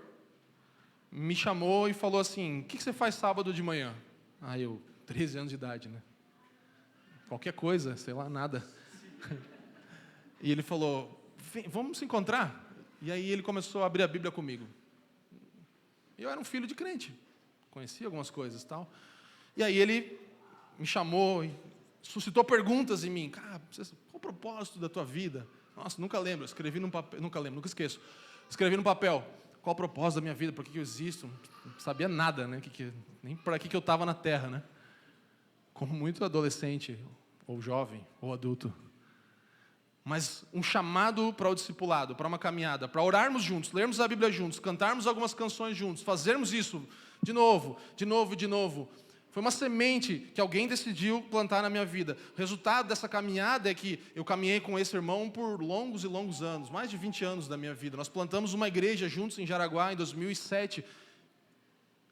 me chamou e falou assim: o que você faz sábado de manhã? Aí eu, 13 anos de idade, né? Qualquer coisa, sei lá, nada. E ele falou: vamos se encontrar? E aí ele começou a abrir a Bíblia comigo. Eu era um filho de crente, conhecia algumas coisas e tal. E aí ele me chamou e suscitou perguntas em mim. Cara, qual o propósito da tua vida? Nossa, nunca lembro, escrevi num papel, nunca esqueço. Escrevi num papel: qual o propósito da minha vida, por que eu existo? Não sabia nada, né? Nem para que eu estava na Terra, né? Como muito adolescente, ou jovem, ou adulto. Mas um chamado para o discipulado, para uma caminhada, para orarmos juntos, lermos a Bíblia juntos, cantarmos algumas canções juntos, fazermos isso de novo, de novo, de novo. Foi uma semente que alguém decidiu plantar na minha vida. O resultado dessa caminhada é que eu caminhei com esse irmão por longos e longos anos, mais de 20 anos da minha vida. Nós plantamos uma igreja juntos em Jaraguá, em 2007.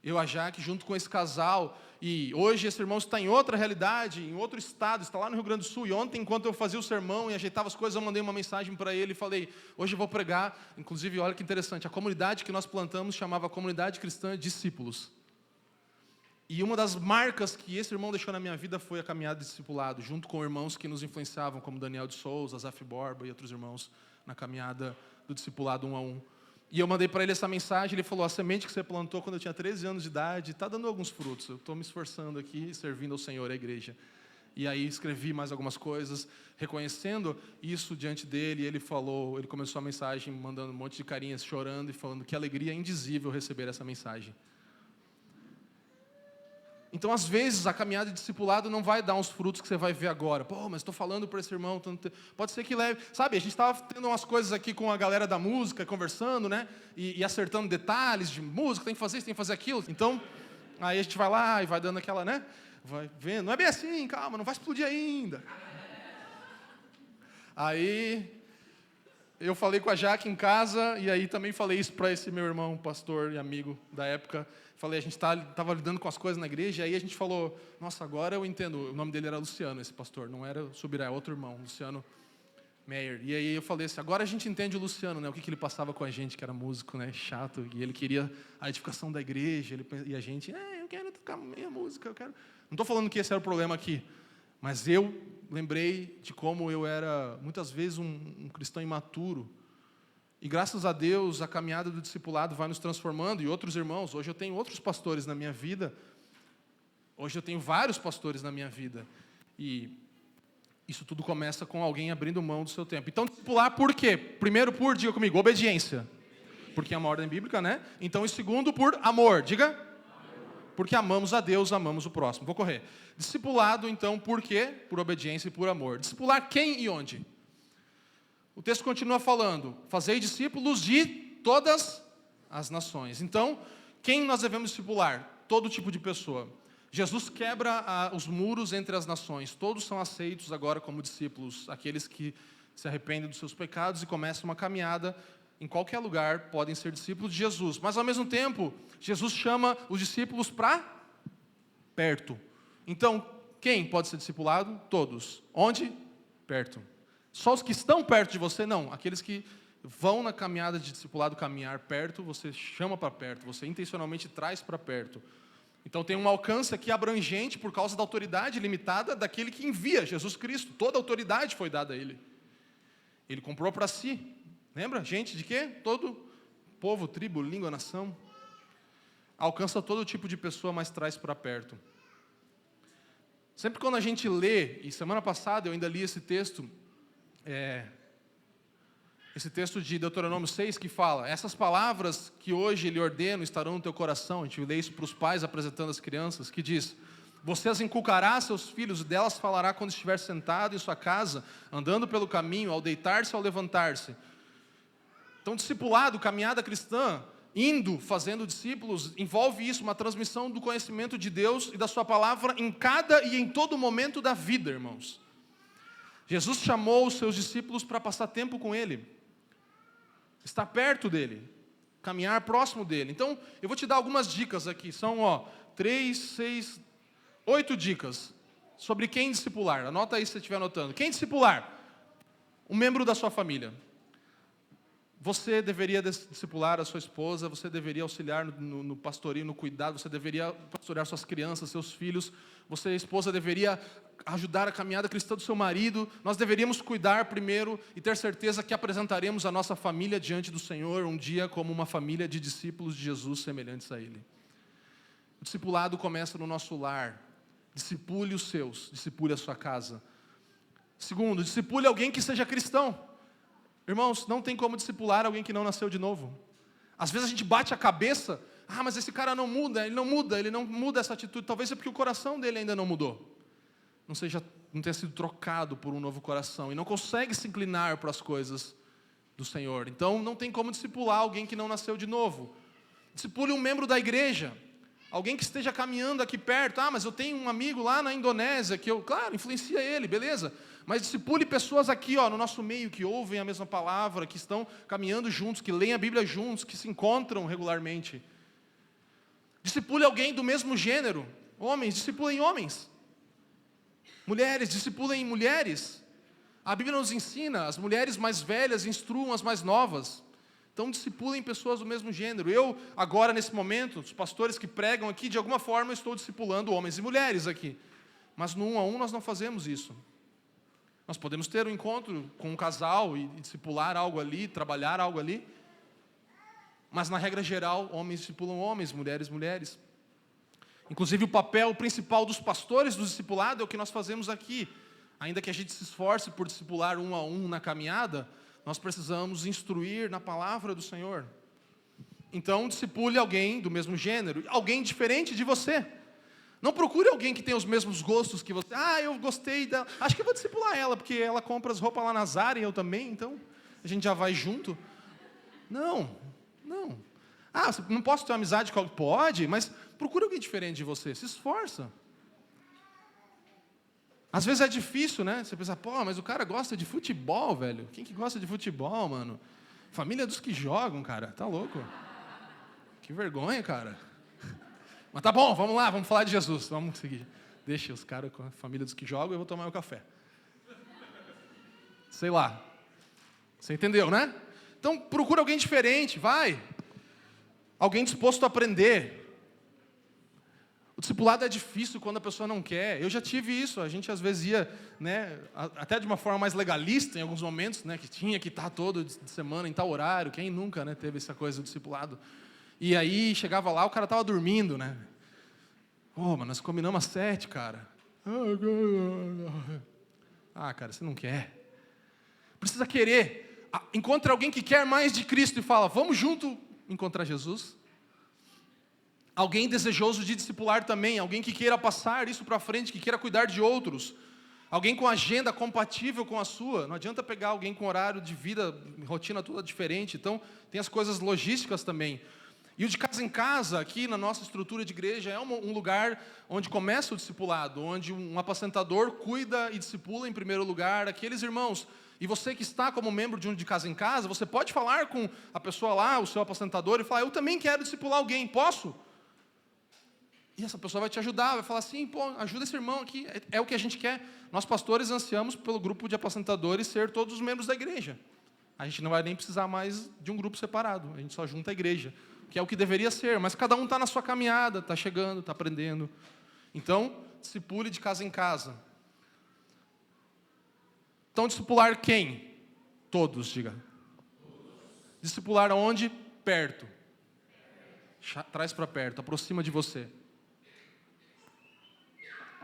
Eu, a Jaque, junto com esse casal. E hoje esse irmão está em outra realidade, em outro estado, está lá no Rio Grande do Sul. E ontem, enquanto eu fazia o sermão e ajeitava as coisas, eu mandei uma mensagem para ele e falei: hoje eu vou pregar. Inclusive, olha que interessante, a comunidade que nós plantamos chamava Comunidade Cristã Discípulos. E uma das marcas que esse irmão deixou na minha vida foi a caminhada de discipulado, junto com irmãos que nos influenciavam, como Daniel de Souza, Zaf Borba e outros irmãos, na caminhada do discipulado 1 a 1. E eu mandei para ele essa mensagem, ele falou: a semente que você plantou quando eu tinha 13 anos de idade está dando alguns frutos, eu estou me esforçando aqui, servindo ao Senhor, à igreja. E aí escrevi mais algumas coisas, reconhecendo isso diante dele, e ele começou a mensagem mandando um monte de carinhas, chorando e falando que alegria indizível receber essa mensagem. Então, às vezes, a caminhada de discipulado não vai dar uns frutos que você vai ver agora. Pô, mas estou falando para esse irmão. Pode ser que leve. Sabe, a gente estava tendo umas coisas aqui com a galera da música, conversando, né? E acertando detalhes de música, tem que fazer isso, tem que fazer aquilo. Então, aí a gente vai lá e vai dando aquela, né? Vai vendo. Não é bem assim, calma, não vai explodir ainda. Aí, eu falei com a Jaque em casa, e aí também falei isso para esse meu irmão, pastor e amigo da época. Falei, a gente estava lidando com as coisas na igreja, e aí a gente falou: nossa, agora eu entendo. O nome dele era Luciano, esse pastor, não era Subirá, é outro irmão, Luciano Meyer. E aí eu falei assim: agora a gente entende o Luciano, né? O que ele passava com a gente, que era músico, né? Chato, e ele queria a edificação da igreja, e a gente, eu quero tocar minha música, eu quero... Não estou falando que esse era o problema aqui, mas eu lembrei de como eu era, muitas vezes, um cristão imaturo. E graças a Deus, a caminhada do discipulado vai nos transformando, e outros irmãos. Hoje eu tenho outros pastores na minha vida. Hoje eu tenho vários pastores na minha vida. E isso tudo começa com alguém abrindo mão do seu tempo. Então, discipular por quê? Primeiro por, diga comigo, obediência. Porque é uma ordem bíblica, né? Então, e segundo, por amor. Diga. Porque amamos a Deus, amamos o próximo. Vou correr. Discipulado, então, por quê? Por obediência e por amor. Discipular quem e onde? O texto continua falando: fazei discípulos de todas as nações. Então, quem nós devemos discipular? Todo tipo de pessoa. Jesus quebra os muros entre as nações. Todos são aceitos agora como discípulos. Aqueles que se arrependem dos seus pecados e começam uma caminhada em qualquer lugar podem ser discípulos de Jesus. Mas, ao mesmo tempo, Jesus chama os discípulos para perto. Então, quem pode ser discipulado? Todos. Onde? Perto. Só os que estão perto de você? Não. Aqueles que vão na caminhada de discipulado caminhar perto, você chama para perto, você intencionalmente traz para perto. Então tem um alcance aqui abrangente por causa da autoridade limitada daquele que envia, Jesus Cristo. Toda a autoridade foi dada a Ele. Ele comprou para si. Lembra? Gente de quê? Todo povo, tribo, língua, nação. Alcança todo tipo de pessoa, mas traz para perto. Sempre quando a gente lê, e semana passada eu ainda li esse texto de Deuteronômio 6, que fala: essas palavras que hoje lhe ordeno estarão no teu coração. A gente lê isso para os pais apresentando as crianças, que diz: Você as inculcará a seus filhos, e delas falará quando estiver sentado em sua casa, andando pelo caminho, ao deitar-se, ao levantar-se. Então, discipulado, caminhada cristã, indo, fazendo discípulos, envolve isso, uma transmissão do conhecimento de Deus e da sua palavra em cada e em todo momento da vida, irmãos. Jesus chamou os seus discípulos para passar tempo com Ele, estar perto dEle, caminhar próximo dEle. Então, eu vou te dar algumas dicas aqui, são 3, 6, 8 dicas sobre quem discipular. Anota aí se você estiver anotando. Quem discipular? Um membro da sua família. Você deveria discipular a sua esposa, você deveria auxiliar no pastoreio, no cuidado, você deveria pastorear suas crianças, seus filhos, você, esposa, deveria ajudar a caminhada cristã do seu marido. Nós deveríamos cuidar primeiro e ter certeza que apresentaremos a nossa família diante do Senhor um dia como uma família de discípulos de Jesus semelhantes a Ele. O discipulado começa no nosso lar. Discipule os seus, discipule a sua casa. Segundo, discipule alguém que seja cristão. Irmãos, não tem como discipular alguém que não nasceu de novo. Às vezes a gente bate a cabeça, mas esse cara não muda, ele não muda essa atitude. Talvez é porque o coração dele ainda não mudou. Não tenha sido trocado por um novo coração. E não consegue se inclinar para as coisas do Senhor. Então não tem como discipular alguém que não nasceu de novo. Discipule um membro da igreja. Alguém que esteja caminhando aqui perto. Mas eu tenho um amigo lá na Indonésia que claro, influencia ele, beleza. Mas discipule pessoas aqui no nosso meio que ouvem a mesma palavra, que estão caminhando juntos, que leem a Bíblia juntos, que se encontram regularmente. Discipule alguém do mesmo gênero. Homens, discipulem homens. Mulheres, discipulem mulheres. A Bíblia nos ensina, as mulheres mais velhas instruam as mais novas. Então discipulem pessoas do mesmo gênero. Eu, agora nesse momento, os pastores que pregam aqui, de alguma forma eu estou discipulando homens e mulheres aqui. Mas no 1 a 1 nós não fazemos isso. Nós podemos ter um encontro com um casal e discipular algo ali, trabalhar algo ali. Mas na regra geral, homens discipulam homens, mulheres, mulheres. Inclusive o papel principal dos pastores do discipulado é o que nós fazemos aqui. Ainda que a gente se esforce por discipular 1 a 1 na caminhada, nós precisamos instruir na palavra do Senhor. Então discipule alguém do mesmo gênero, alguém diferente de você. Não procure alguém que tenha os mesmos gostos que você. Eu gostei dela. Acho que eu vou discipular ela, porque ela compra as roupas lá na Zara e eu também, então a gente já vai junto. Não. Você não posso ter uma amizade com alguém? Pode, mas procure alguém diferente de você. Se esforça. Às vezes é difícil, né? Você pensa, mas o cara gosta de futebol, velho. Quem que gosta de futebol, mano? Família dos que jogam, cara. Tá louco? Que vergonha, cara. Mas tá bom, vamos lá, vamos falar de Jesus. Vamos seguir. Deixa os caras com a família dos que jogam, eu vou tomar meu café. Sei lá. Você entendeu, né? Então procura alguém diferente, vai. Alguém disposto a aprender. O discipulado é difícil quando a pessoa não quer. Eu já tive isso. A gente às vezes ia, até de uma forma mais legalista em alguns momentos, que tinha que estar todo de semana em tal horário. Quem nunca, teve essa coisa do discipulado? E aí chegava lá, o cara estava dormindo, mas nós combinamos às 7, cara. Cara, você não quer. Precisa querer. Encontre alguém que quer mais de Cristo e fala, vamos junto encontrar Jesus. Alguém desejoso de discipular também, alguém que queira passar isso para frente, que queira cuidar de outros. Alguém com agenda compatível com a sua. Não adianta pegar alguém com horário de vida, rotina toda diferente. Então, tem as coisas logísticas também. E o de casa em casa, aqui na nossa estrutura de igreja, é um lugar onde começa o discipulado, onde um apacentador cuida e discipula em primeiro lugar aqueles irmãos. E você que está como membro de um de casa em casa, você pode falar com a pessoa lá, o seu apacentador, e falar, eu também quero discipular alguém, posso? E essa pessoa vai te ajudar, vai falar assim, ajuda esse irmão aqui, é o que a gente quer. Nós pastores ansiamos pelo grupo de apacentadores ser todos os membros da igreja. A gente não vai nem precisar mais de um grupo separado, a gente só junta a igreja, que é o que deveria ser, mas cada um está na sua caminhada, está chegando, está aprendendo. Então, discipule de casa em casa. Então, discipular quem? Todos, diga. Discipular aonde? Perto. Traz para perto, aproxima de você.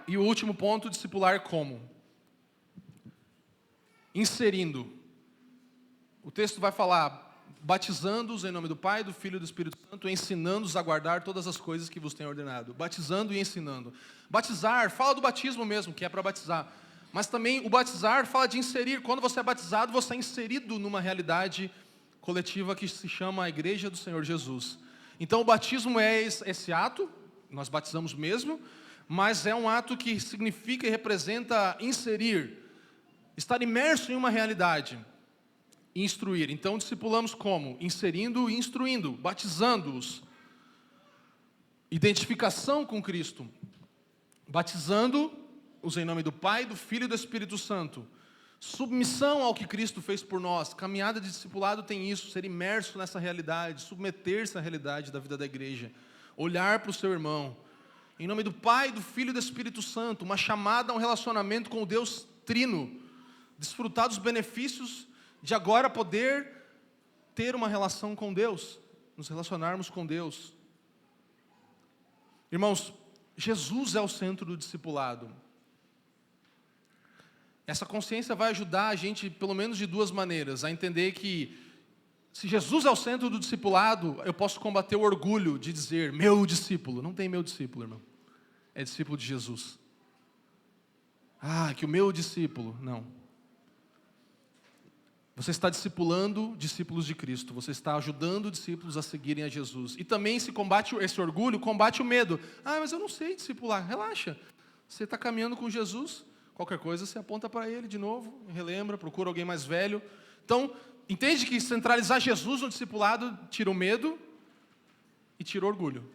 E o último ponto, discipular como? Inserindo. O texto vai falar, batizando-os em nome do Pai, do Filho e do Espírito Santo, ensinando-os a guardar todas as coisas que vos tenho ordenado. Batizando e ensinando. Batizar, fala do batismo mesmo, que é para batizar. Mas também o batizar fala de inserir. Quando você é batizado, você é inserido numa realidade coletiva que se chama a Igreja do Senhor Jesus. Então o batismo é esse ato, nós batizamos mesmo, mas é um ato que significa e representa inserir, estar imerso em uma realidade. Instruir. Então discipulamos como? Inserindo e instruindo, batizando-os. Identificação com Cristo. Batizando-os em nome do Pai, do Filho e do Espírito Santo. Submissão ao que Cristo fez por nós. Caminhada de discipulado tem isso, ser imerso nessa realidade, submeter-se à realidade da vida da igreja. Olhar para o seu irmão. Em nome do Pai, do Filho e do Espírito Santo. Uma chamada a um relacionamento com o Deus Trino. Desfrutar dos benefícios de agora poder ter uma relação com Deus, nos relacionarmos com Deus. Irmãos, Jesus é o centro do discipulado. Essa consciência vai ajudar a gente, pelo menos de duas maneiras, a entender que, se Jesus é o centro do discipulado, eu posso combater o orgulho de dizer, meu discípulo. Não tem meu discípulo, irmão. É discípulo de Jesus. Que o meu discípulo, não. Você está discipulando discípulos de Cristo. Você está ajudando discípulos a seguirem a Jesus. E também se combate esse orgulho, combate o medo. Mas eu não sei discipular. Relaxa. Você está caminhando com Jesus. Qualquer coisa você aponta para Ele de novo. Relembra, procura alguém mais velho. Então, entende que centralizar Jesus no discipulado tira o medo e tira o orgulho.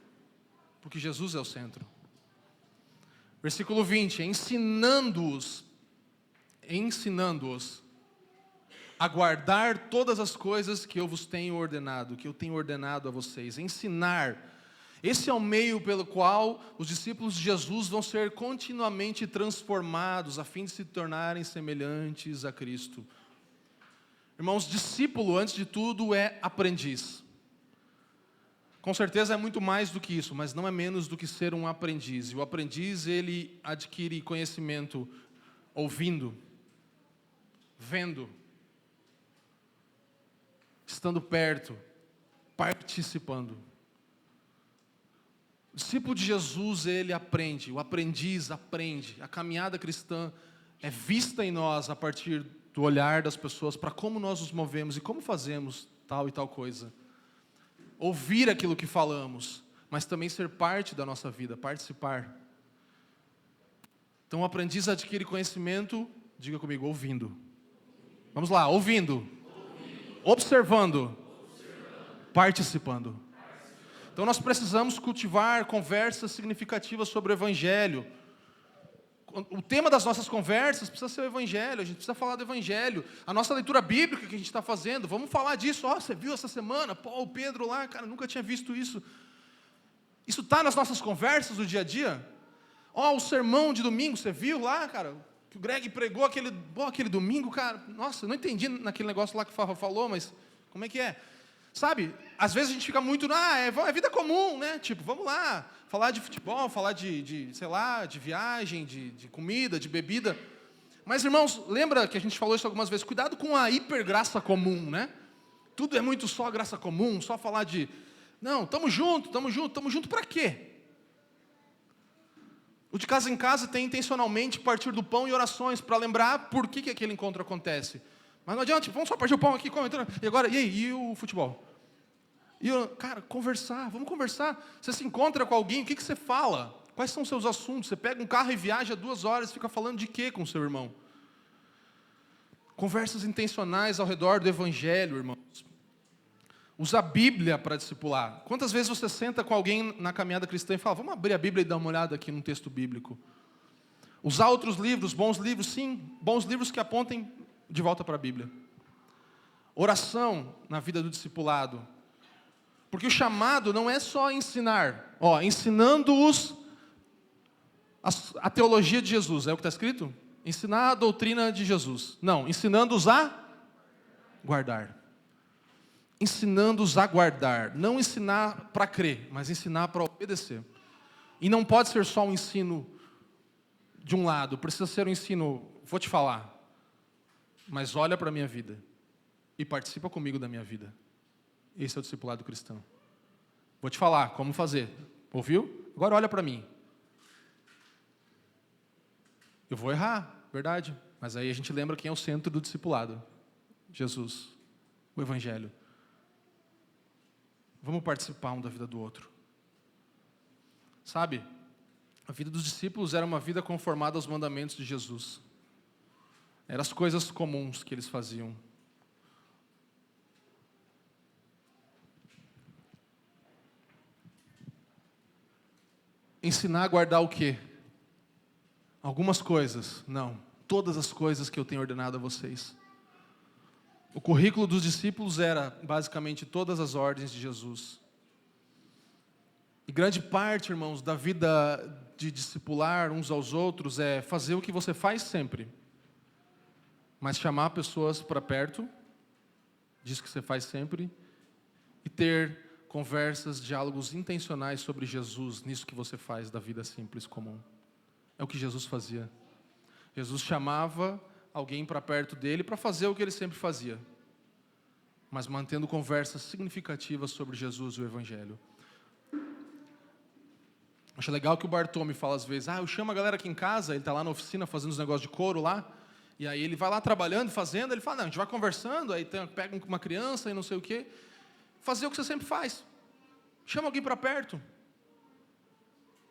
Porque Jesus é o centro. Versículo 20. Ensinando-os a guardar todas as coisas que eu vos tenho ordenado, que eu tenho ordenado a vocês. Ensinar. Esse é o meio pelo qual os discípulos de Jesus vão ser continuamente transformados, a fim de se tornarem semelhantes a Cristo. Irmãos, discípulo, antes de tudo, é aprendiz. Com certeza é muito mais do que isso, mas não é menos do que ser um aprendiz. E o aprendiz, ele adquire conhecimento ouvindo, vendo, estando perto, participando. O discípulo de Jesus, ele aprende, o aprendiz aprende. A caminhada cristã é vista em nós a partir do olhar das pessoas para como nós nos movemos e como fazemos tal e tal coisa. Ouvir aquilo que falamos, mas também ser parte da nossa vida, participar. Então o aprendiz adquire conhecimento, diga comigo, ouvindo. Vamos lá, ouvindo. Observando, participando. Então nós precisamos cultivar conversas significativas sobre o Evangelho. O tema das nossas conversas precisa ser o Evangelho, a gente precisa falar do Evangelho. A nossa leitura bíblica que a gente está fazendo, vamos falar disso. Você viu essa semana? O Pedro lá, cara, nunca tinha visto isso. Isso está nas nossas conversas do dia a dia? O sermão de domingo, você viu lá, cara? Que o Greg pregou aquele domingo, cara. Nossa, eu não entendi naquele negócio lá que o Farra falou, mas como é que é? Sabe, às vezes a gente fica muito, é vida comum, né? Tipo, vamos lá, falar de futebol, falar sei lá, de viagem, de comida, de bebida. Mas, irmãos, lembra que a gente falou isso algumas vezes? Cuidado com a hipergraça comum, né? Tudo é muito só graça comum, só falar de... Não, tamo junto para quê? O de casa em casa tem intencionalmente partir do pão e orações para lembrar por que aquele encontro acontece. Mas não adianta, vamos só partir o pão aqui, e agora, e o futebol? Cara, vamos conversar. Você se encontra com alguém, o que você fala? Quais são os seus assuntos? Você pega um carro e viaja 2 horas, fica falando de quê com o seu irmão? Conversas intencionais ao redor do Evangelho, irmãos. Usa a Bíblia para discipular. Quantas vezes você senta com alguém na caminhada cristã e fala, vamos abrir a Bíblia e dar uma olhada aqui num texto bíblico? Usar outros livros, bons livros, sim, bons livros que apontem de volta para a Bíblia. Oração na vida do discipulado. Porque o chamado não é só ensinar. Ensinando-os a teologia de Jesus. É o que está escrito? Ensinar a doutrina de Jesus. Não, ensinando-os a guardar. Ensinando-os a guardar. Não ensinar para crer, mas ensinar para obedecer. E não pode ser só um ensino de um lado. Precisa ser um ensino, vou te falar, mas olha para a minha vida e participa comigo da minha vida. Esse é o discipulado cristão. Vou te falar como fazer. Ouviu? Agora olha para mim. Eu vou errar, verdade. Mas aí a gente lembra quem é o centro do discipulado. Jesus, o Evangelho. Vamos participar um da vida do outro. Sabe, a vida dos discípulos era uma vida conformada aos mandamentos de Jesus. Eram as coisas comuns que eles faziam. Ensinar a guardar o quê? Algumas coisas? Não. Todas as coisas que eu tenho ordenado a vocês. O currículo dos discípulos era, basicamente, todas as ordens de Jesus. E grande parte, irmãos, da vida de discipular uns aos outros é fazer o que você faz sempre. Mas chamar pessoas para perto, diz que você faz sempre, e ter conversas, diálogos intencionais sobre Jesus, nisso que você faz da vida simples, comum. É o que Jesus fazia. Jesus chamava alguém para perto dele para fazer o que ele sempre fazia, mas mantendo conversas significativas sobre Jesus e o Evangelho. Acho legal que o Bartome fala às vezes, eu chamo a galera aqui em casa, ele está lá na oficina fazendo os negócios de couro lá, e aí ele vai lá trabalhando, fazendo, ele fala, não, a gente vai conversando, aí pega uma criança e não sei o quê, fazer o que você sempre faz. Chama alguém para perto.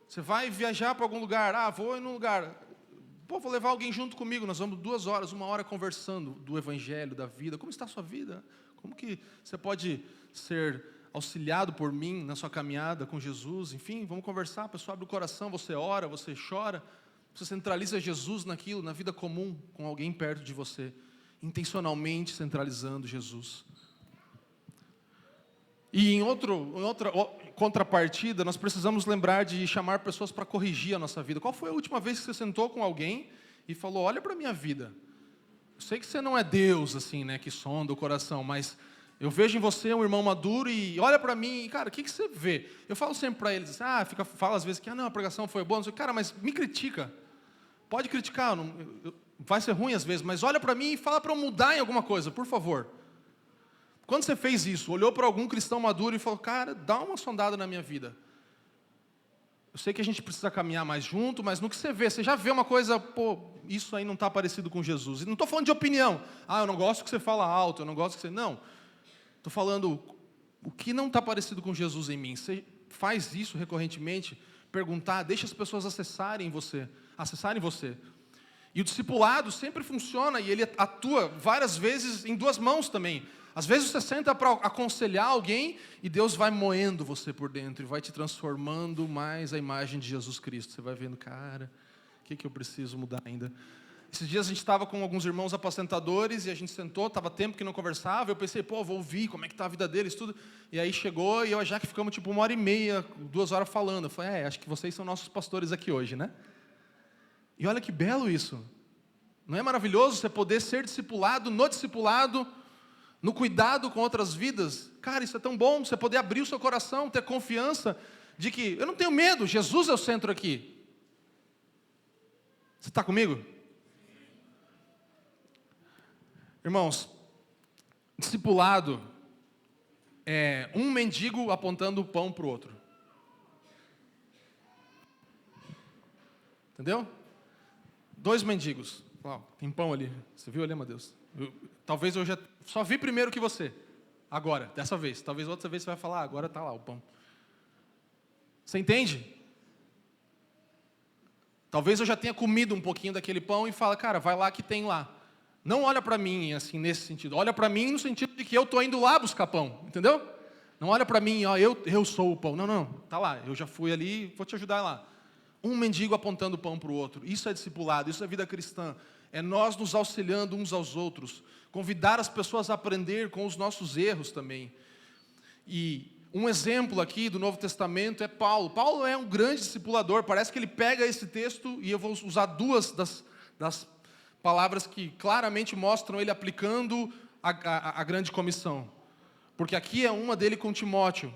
Você vai viajar para algum lugar, vou ir num lugar, vou levar alguém junto comigo, nós vamos 2 horas, 1 hora conversando do Evangelho, da vida, como está a sua vida? Como que você pode ser auxiliado por mim na sua caminhada com Jesus? Enfim, vamos conversar, a pessoa abre o coração, você ora, você chora, você centraliza Jesus naquilo, na vida comum, com alguém perto de você, intencionalmente centralizando Jesus. E em outra contrapartida, nós precisamos lembrar de chamar pessoas para corrigir a nossa vida. Qual foi a última vez que você sentou com alguém e falou, olha para a minha vida. Eu sei que você não é Deus, assim, né, que sonda o coração, mas eu vejo em você um irmão maduro e olha para mim, e, cara, o que você vê? Eu falo sempre para eles, fala às vezes que, não, a pregação foi boa, não sei, cara, mas me critica. Pode criticar, vai ser ruim às vezes, mas olha para mim e fala para eu mudar em alguma coisa, por favor. Quando você fez isso, olhou para algum cristão maduro e falou, cara, dá uma sondada na minha vida. Eu sei que a gente precisa caminhar mais junto, mas no que você vê, você já vê uma coisa, isso aí não está parecido com Jesus. E não estou falando de opinião. Eu não gosto que você fala alto, eu não gosto que você... Não. Estou falando, o que não está parecido com Jesus em mim? Você faz isso recorrentemente, perguntar, deixa as pessoas acessarem você. E o discipulado sempre funciona e ele atua várias vezes em 2 mãos também. Às vezes você senta para aconselhar alguém e Deus vai moendo você por dentro e vai te transformando mais à imagem de Jesus Cristo. Você vai vendo, cara, o que eu preciso mudar ainda? Esses dias a gente estava com alguns irmãos apacentadores e a gente sentou, estava tempo que não conversava, eu pensei, vou ouvir como é que está a vida deles, tudo. E aí chegou e eu já que ficamos 1h30, 2 horas falando. Eu falei, acho que vocês são nossos pastores aqui hoje, né? E olha que belo isso. Não é maravilhoso você poder ser discipulado, no cuidado com outras vidas? Cara, isso é tão bom, você poder abrir o seu coração, ter confiança de que eu não tenho medo, Jesus é o centro aqui. Você está comigo? Irmãos, discipulado é um mendigo apontando o pão para o outro. Entendeu? 2 mendigos. Tem pão ali. Você viu ali, meu Deus? Talvez eu já só vi primeiro que você. Agora, dessa vez. Talvez outra vez você vai falar, agora está lá o pão. Você entende? Talvez eu já tenha comido um pouquinho daquele pão e fala, cara, vai lá que tem lá. Não olha para mim assim, nesse sentido. Olha para mim no sentido de que eu estou indo lá buscar pão. Entendeu? Não olha para mim, eu sou o pão. Não, está lá. Eu já fui ali, vou te ajudar lá. Um mendigo apontando o pão para o outro. Isso é discipulado, isso é vida cristã. É nós nos auxiliando uns aos outros. Convidar as pessoas a aprender com os nossos erros também. E um exemplo aqui do Novo Testamento é Paulo. Paulo é um grande discipulador. Parece que ele pega esse texto, e eu vou usar 2 das palavras que claramente mostram ele aplicando a grande comissão. Porque aqui é uma dele com Timóteo.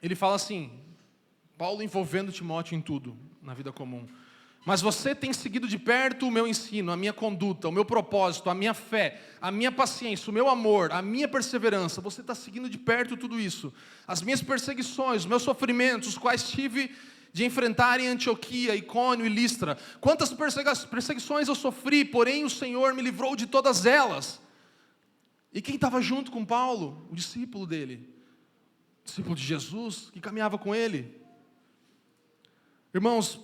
Ele fala assim, Paulo envolvendo Timóteo em tudo, na vida comum. Mas você tem seguido de perto o meu ensino, a minha conduta, o meu propósito, a minha fé, a minha paciência, o meu amor, a minha perseverança. Você está seguindo de perto tudo isso. As minhas perseguições, os meus sofrimentos, os quais tive de enfrentar em Antioquia, Icônio e Listra. Quantas perseguições eu sofri, porém o Senhor me livrou de todas elas. E quem estava junto com Paulo? O discípulo dele. O discípulo de Jesus, que caminhava com ele. Irmãos,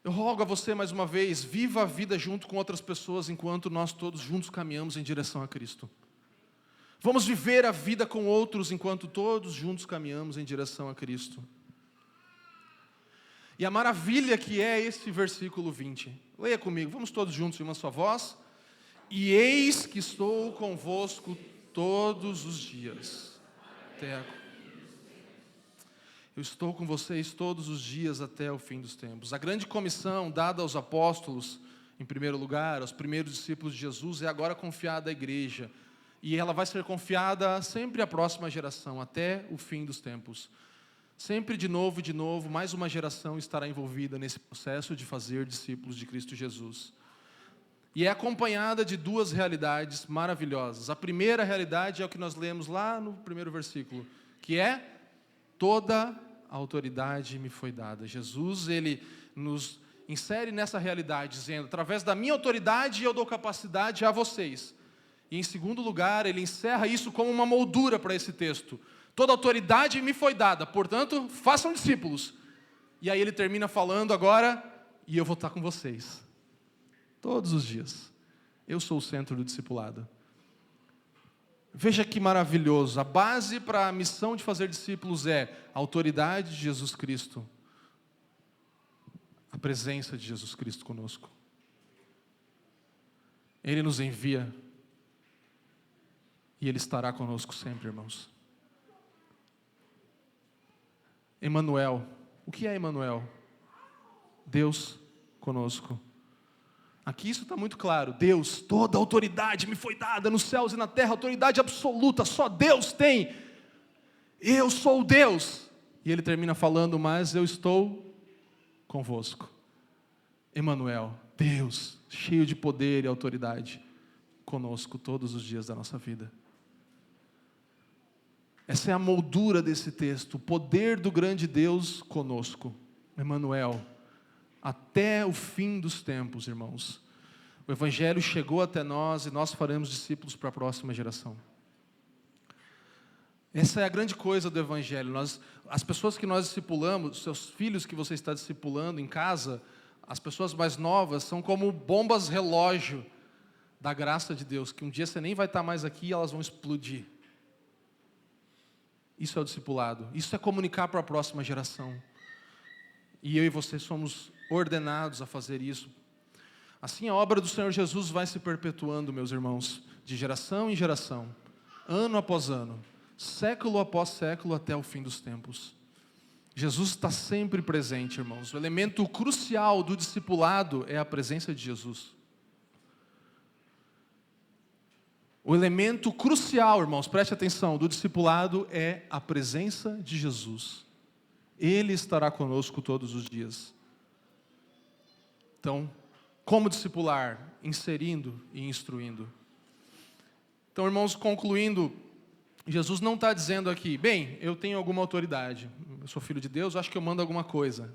eu rogo a você mais uma vez, viva a vida junto com outras pessoas enquanto nós todos juntos caminhamos em direção a Cristo. Vamos viver a vida com outros enquanto todos juntos caminhamos em direção a Cristo. E a maravilha que é esse versículo 20. Leia comigo, vamos todos juntos em uma só voz. E eis que estou convosco todos os dias. Eu estou com vocês todos os dias até o fim dos tempos. A grande comissão dada aos apóstolos, em primeiro lugar, aos primeiros discípulos de Jesus, é agora confiada à igreja. E ela vai ser confiada sempre à próxima geração, até o fim dos tempos. Sempre de novo, mais uma geração estará envolvida nesse processo de fazer discípulos de Cristo Jesus. E é acompanhada de duas realidades maravilhosas. A primeira realidade é o que nós lemos lá no primeiro versículo, que é: toda a autoridade me foi dada. Jesus, ele nos insere nessa realidade, dizendo: através da minha autoridade eu dou capacidade a vocês. E em segundo lugar, ele encerra isso como uma moldura para esse texto. Toda a autoridade me foi dada, portanto, façam discípulos. E aí ele termina falando agora: e eu vou estar com vocês. Todos os dias. Eu sou o centro do discipulado. Veja que maravilhoso, a base para a missão de fazer discípulos é a autoridade de Jesus Cristo, a presença de Jesus Cristo conosco. Ele nos envia e Ele estará conosco sempre, irmãos. Emanuel, o que é Emanuel? Deus conosco. Aqui isso está muito claro. Deus, toda a autoridade me foi dada nos céus e na terra, autoridade absoluta, só Deus tem. Eu sou Deus. E ele termina falando: mas eu estou convosco. Emanuel, Deus, cheio de poder e autoridade, conosco todos os dias da nossa vida. Essa é a moldura desse texto, o poder do grande Deus conosco. Emanuel. Até o fim dos tempos, irmãos. O Evangelho chegou até nós e nós faremos discípulos para a próxima geração. Essa é a grande coisa do Evangelho. As pessoas que nós discipulamos, seus filhos que você está discipulando em casa, as pessoas mais novas, são como bombas relógio da graça de Deus, que um dia você nem vai estar mais aqui e elas vão explodir. Isso é o discipulado. Isso é comunicar para a próxima geração. E eu e você somos ordenados a fazer isso. Assim a obra do Senhor Jesus vai se perpetuando, meus irmãos, de geração em geração, ano após ano, século após século, até o fim dos tempos. Jesus está sempre presente, irmãos. O elemento crucial do discipulado é a presença de Jesus. O elemento crucial, irmãos, preste atenção, do discipulado é a presença de Jesus. Ele estará conosco todos os dias. Então, como discipular? Inserindo e instruindo. Então, irmãos, concluindo, Jesus não está dizendo aqui: bem, eu tenho alguma autoridade, eu sou filho de Deus, acho que eu mando alguma coisa.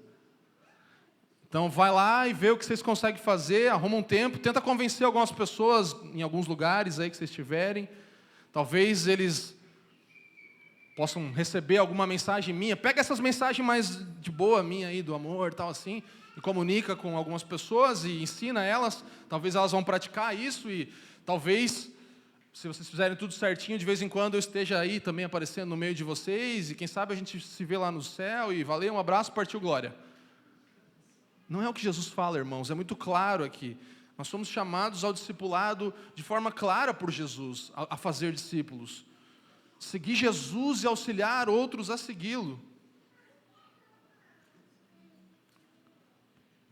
Então, vai lá e vê o que vocês conseguem fazer, arruma um tempo, tenta convencer algumas pessoas em alguns lugares aí que vocês estiverem. Talvez eles possam receber alguma mensagem minha. Pega essas mensagens mais de boa minha aí, do amor, tal assim, e comunica com algumas pessoas e ensina elas. Talvez elas vão praticar isso e talvez, se vocês fizerem tudo certinho, de vez em quando eu esteja aí também aparecendo no meio de vocês e quem sabe a gente se vê lá no céu e valeu, um abraço, partiu glória. Não é o que Jesus fala, irmãos, é muito claro aqui. Nós somos chamados ao discipulado de forma clara por Jesus, a fazer discípulos. Seguir Jesus e auxiliar outros a segui-lo.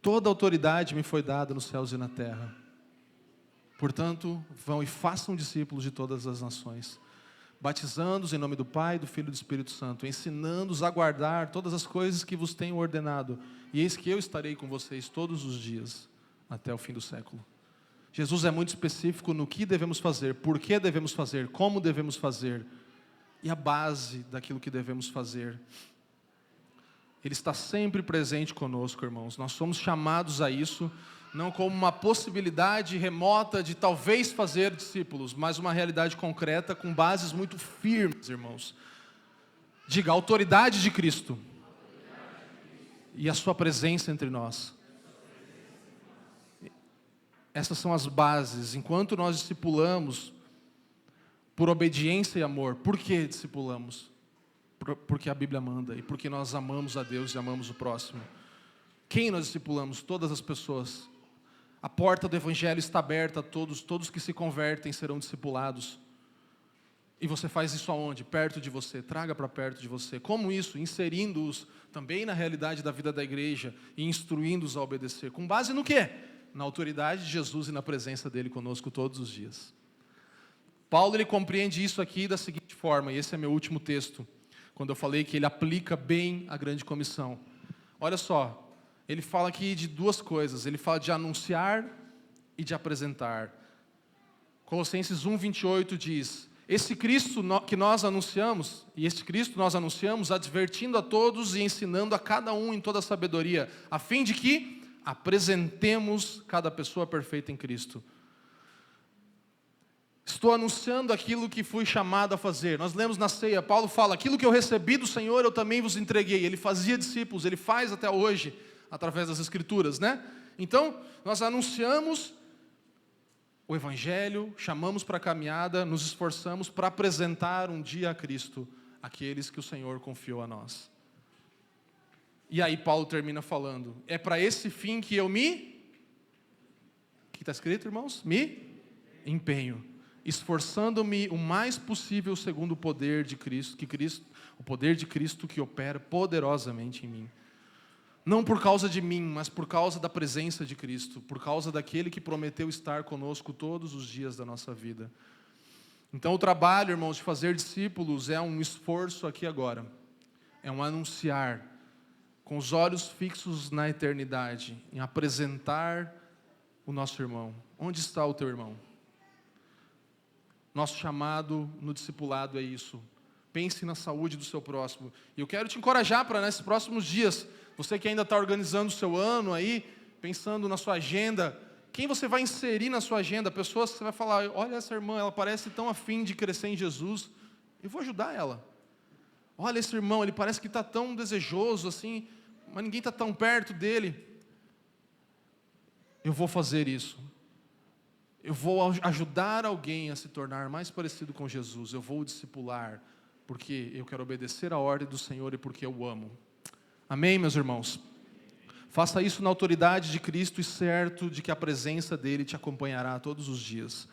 Toda autoridade me foi dada nos céus e na terra. Portanto, vão e façam discípulos de todas as nações, batizando-os em nome do Pai, do Filho e do Espírito Santo, ensinando-os a guardar todas as coisas que vos tenho ordenado, e eis que eu estarei com vocês todos os dias, até o fim do século. Jesus é muito específico no que devemos fazer, por que devemos fazer, como devemos fazer, e a base daquilo que devemos fazer. Ele está sempre presente conosco, irmãos. Nós somos chamados a isso, não como uma possibilidade remota de talvez fazer discípulos, mas uma realidade concreta com bases muito firmes, irmãos. Diga, a autoridade de Cristo e a sua presença entre nós. Essas são as bases. Enquanto nós discipulamos por obediência e amor. Por que discipulamos? Porque a Bíblia manda e porque nós amamos a Deus e amamos o próximo. Quem nós discipulamos? Todas as pessoas. A porta do Evangelho está aberta a todos. Todos que se convertem serão discipulados. E você faz isso aonde? Perto de você. Traga para perto de você. Como isso? Inserindo-os também na realidade da vida da igreja e instruindo-os a obedecer. Com base no quê? Na autoridade de Jesus e na presença dele conosco todos os dias. Paulo, ele compreende isso aqui da seguinte forma, e esse é meu último texto, quando eu falei que ele aplica bem a grande comissão. Olha só, ele fala aqui de duas coisas, ele fala de anunciar e de apresentar. Colossenses 1:28 diz, esse Cristo que nós anunciamos, e este Cristo nós anunciamos, advertindo a todos e ensinando a cada um em toda a sabedoria, a fim de que apresentemos cada pessoa perfeita em Cristo. Estou anunciando aquilo que fui chamado a fazer. Nós lemos na ceia, Paulo fala, aquilo que eu recebi do Senhor eu também vos entreguei. Ele fazia discípulos, ele faz até hoje, através das Escrituras, né? Então, nós anunciamos o Evangelho, chamamos para a caminhada, nos esforçamos para apresentar um dia a Cristo, aqueles que o Senhor confiou a nós. E aí Paulo termina falando, é para esse fim que eu me... O que está escrito, irmãos? Me empenho, esforçando-me o mais possível segundo o poder de Cristo, o poder de Cristo que opera poderosamente em mim. Não por causa de mim, mas por causa da presença de Cristo, por causa daquele que prometeu estar conosco todos os dias da nossa vida. Então o trabalho, irmãos, de fazer discípulos é um esforço aqui agora, é um anunciar, com os olhos fixos na eternidade, em apresentar o nosso irmão. Onde está o teu irmão? Nosso chamado no discipulado é isso. Pense na saúde do seu próximo. E eu quero te encorajar para nesses próximos dias, você que ainda está organizando o seu ano aí, pensando na sua agenda, quem você vai inserir na sua agenda? Pessoas que você vai falar, olha essa irmã, ela parece tão afim de crescer em Jesus, eu vou ajudar ela. Olha esse irmão, ele parece que está tão desejoso assim, mas ninguém está tão perto dele. Eu vou fazer isso. Eu vou ajudar alguém a se tornar mais parecido com Jesus. Eu vou o discipular, porque eu quero obedecer a ordem do Senhor e porque eu o amo. Amém, meus irmãos? Faça isso na autoridade de Cristo e certo de que a presença dele te acompanhará todos os dias.